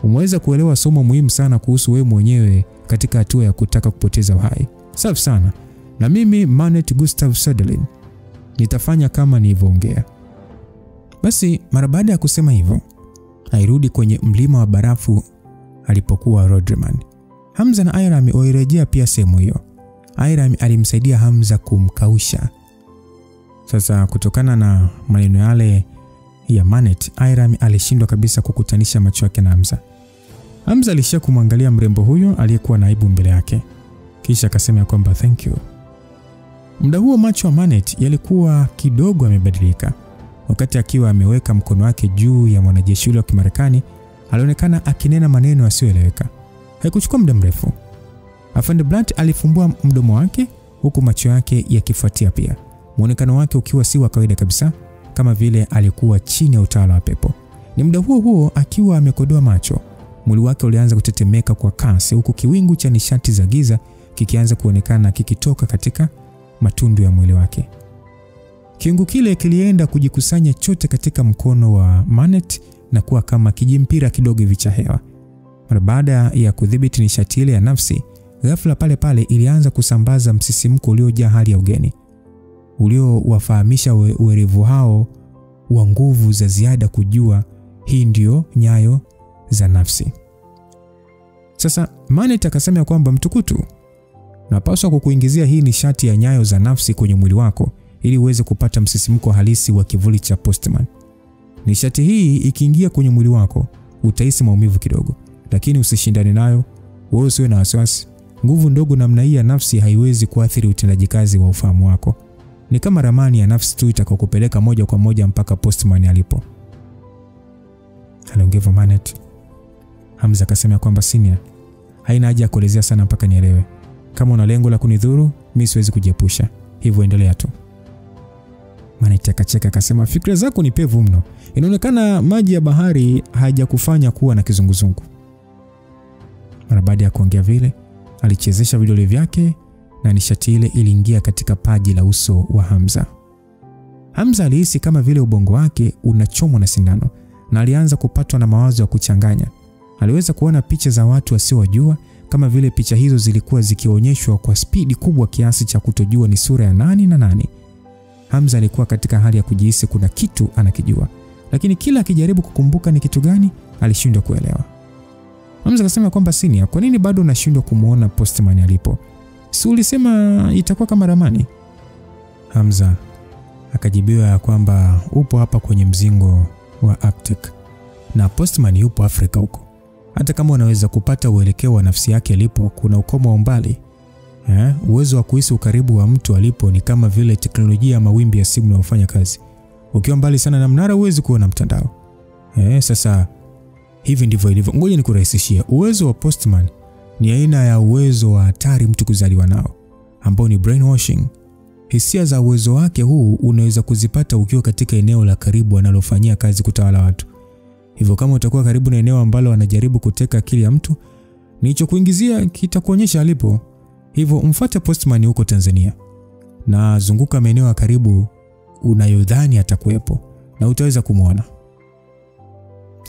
Umeweza kuelewa somo muhimu sana kuhusu wewe mwenyewe katika hatua ya kutaka kupoteza uhai. Safi sana. Na mimi Manet Gustav Söderlin nitafanya kama nilivyoongea. Basi mara baada ya kusema hivyo, airudi kwenye mlima wa barafu alipokuwa Rodriman. Hamza na Airam walirejea pia sehemu hiyo. Airam alimsaidia Hamza kumkausha. Sasa kutokana na maneno yale ya Manet, Airam alishindwa kabisa kukutanisha macho yake na Hamza. Hamza alishia kumwangalia mrembo huyo aliyekuwa na aibu mbele yake. Kisha akasema kwamba thank you. Muda huo macho ya Manet yalikuwa kidogo yamebadilika. Wakati akiwa ameweka mkono wake juu ya mwanajeshi yule wa Kimarekani, alionekana akinena maneno yasiyoeleweka. Haikuchukua muda mrefu, Afande Blunt alifumbua mdomo wake huku macho yake yakifuatia pia. Muonekano wake ukiwa si wa kawaida kabisa, kama vile alikuwa chini ya utawala wa pepo. Ni muda huo huo akiwa amekodoa macho, mwili wake ulianza kutetemeka kwa kasi huku kiwingu cha nishati za giza kikianza kuonekana kikitoka katika matundu ya mwili wake. Kiungu kile kilienda kujikusanya chote katika mkono wa Manet na kuwa kama kijimpira kidogo hivi cha hewa. Mara baada ya kudhibiti nishati ile ya nafsi, ghafla pale pale ilianza kusambaza msisimko uliojaa hali ya ugeni, uliowafahamisha werevu hao wa nguvu za ziada kujua hii ndio nyayo za nafsi. Sasa Manet akasema kwamba mtukutu, napaswa kukuingizia hii nishati ya nyayo za nafsi kwenye mwili wako ili uweze kupata msisimko halisi wa kivuli cha Postman. Nishati hii ikiingia kwenye mwili wako utahisi maumivu kidogo, lakini usishindane nayo, wewe usiwe na wasiwasi. Nguvu ndogo namna hii ya nafsi haiwezi kuathiri utendaji kazi wa ufahamu wako. Ni kama ramani ya nafsi tu itakayokupeleka moja kwa moja mpaka Postman alipo. Aliongea Manet. Hamza akasema kwamba senior, haina haja ya kuelezea sana mpaka nielewe. Kama una lengo la kunidhuru, mimi siwezi kujiepusha. Hivyo endelea tu. Manet akacheka akasema fikra zako ni pevu mno. Inaonekana maji ya bahari hayajakufanya kuwa na kizunguzungu. Mara baada ya kuongea vile, alichezesha vidole vyake na nishati ile iliingia katika paji la uso wa Hamza. Hamza alihisi kama vile ubongo wake unachomwa na sindano na alianza kupatwa na mawazo ya kuchanganya. Aliweza kuona picha za watu wasiowajua, kama vile picha hizo zilikuwa zikionyeshwa kwa spidi kubwa kiasi cha kutojua ni sura ya nani na nani. Hamza alikuwa katika hali ya kujihisi kuna kitu anakijua, lakini kila akijaribu kukumbuka ni kitu gani, alishindwa kuelewa. Hamza akasema kwamba senior, kwa nini bado unashindwa kumuona Postman alipo? Si ulisema itakuwa kama ramani? Hamza akajibiwa kwamba upo hapa kwenye mzingo wa Arctic na Postman yupo Afrika huko. Hata kama unaweza kupata uelekeo wa nafsi yake alipo, kuna ukomo wa umbali. Uwezo wa kuhisi ukaribu wa mtu alipo ni kama vile teknolojia ya mawimbi ya simu inayofanya kazi. Ukiwa mbali sana na mnara huwezi kuona mtandao. Sasa hivi ndivyo ilivyo. Ngoja nikurahisishie. Uwezo wa Postman ni aina ya uwezo wa hatari mtu kuzaliwa nao, ambao ni brainwashing. Hisia za uwezo wake huu unaweza kuzipata ukiwa katika eneo la karibu analofanyia kazi kutawala watu. Hivyo kama utakuwa karibu na eneo ambalo anajaribu kuteka akili ya mtu, nicho kuingizia kitakuonyesha alipo. Hivyo mfuate Postman huko Tanzania na zunguka maeneo ya karibu unayodhani atakuwepo na utaweza kumuona.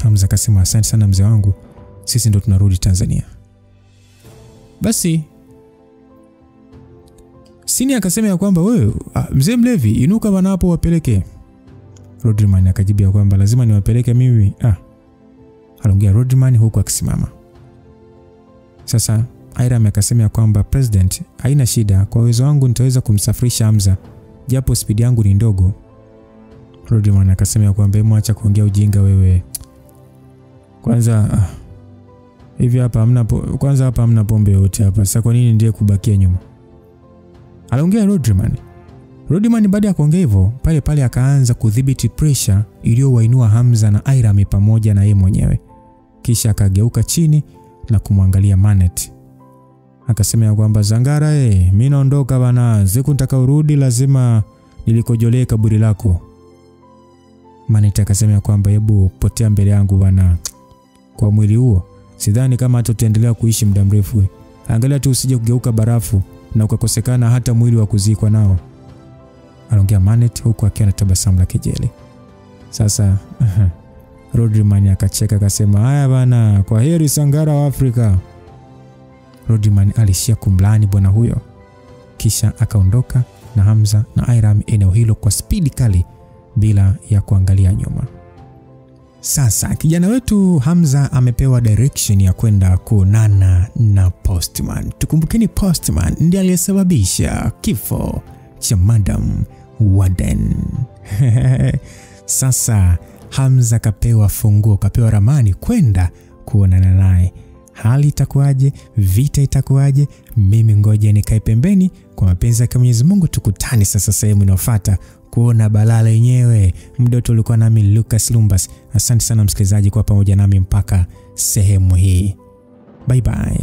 Hamza akasema asante sana mzee wangu, sisi ndo tunarudi Tanzania. Basi Sini akasema kwamba wewe mzee mlevi, inuka bana hapo wapeleke. Rodman akajibu kwamba lazima niwapeleke mimi. Aliongea Rodman huku akisimama. Sasa Airam akasema kwamba president, haina shida, kwa uwezo wangu nitaweza kumsafirisha Hamza japo speed yangu ni ndogo. Rodman akasema kwamba mwacha kuongea ujinga wewe. Kwanza hivi hapa hamna pombe yote hapa. Sasa kwa nini ndiye kubakia nyuma? Aliongea Rodman. Rodman baada ya kuongea hivyo, pale pale akaanza kudhibiti pressure iliyowainua Hamza na Airam pamoja na yeye mwenyewe. Kisha akageuka chini na kumwangalia Manet. Akasema kwamba Zangara, mimi naondoka bana, siku nitakaorudi lazima nilikojolee kaburi lako. Manet akasema kwamba hebu potea mbele yangu bana. Kwa mwili huo sidhani kama hata tutaendelea kuishi muda mrefu. Angalia tu usije kugeuka barafu na ukakosekana hata mwili wa kuzikwa nao. Aliongea Manet huku akiwa na tabasamu la kejeli. Sasa Rodman akacheka akasema haya bana, kwa heri Sangara wa Afrika. Rodman alishia kumlaani bwana huyo. Kisha akaondoka na Hamza na Airam eneo hilo kwa spidi kali bila ya kuangalia nyuma. Sasa kijana wetu Hamza amepewa direction ya kwenda kuonana na Postman. Tukumbukeni Postman ndiye aliyesababisha kifo cha Madam Warden. Sasa Hamza kapewa funguo, kapewa ramani kwenda kuonana naye. Hali itakuwaje? Vita itakuwaje? Mimi ngoja nikae pembeni. Kwa mapenzi ya Mwenyezi Mungu tukutane sasa sehemu inayofuata kuona balaa lenyewe. Muda wote ulikuwa nami Lucas Lumbas. Asante sana msikilizaji kwa pamoja nami mpaka sehemu hii. Bye bye.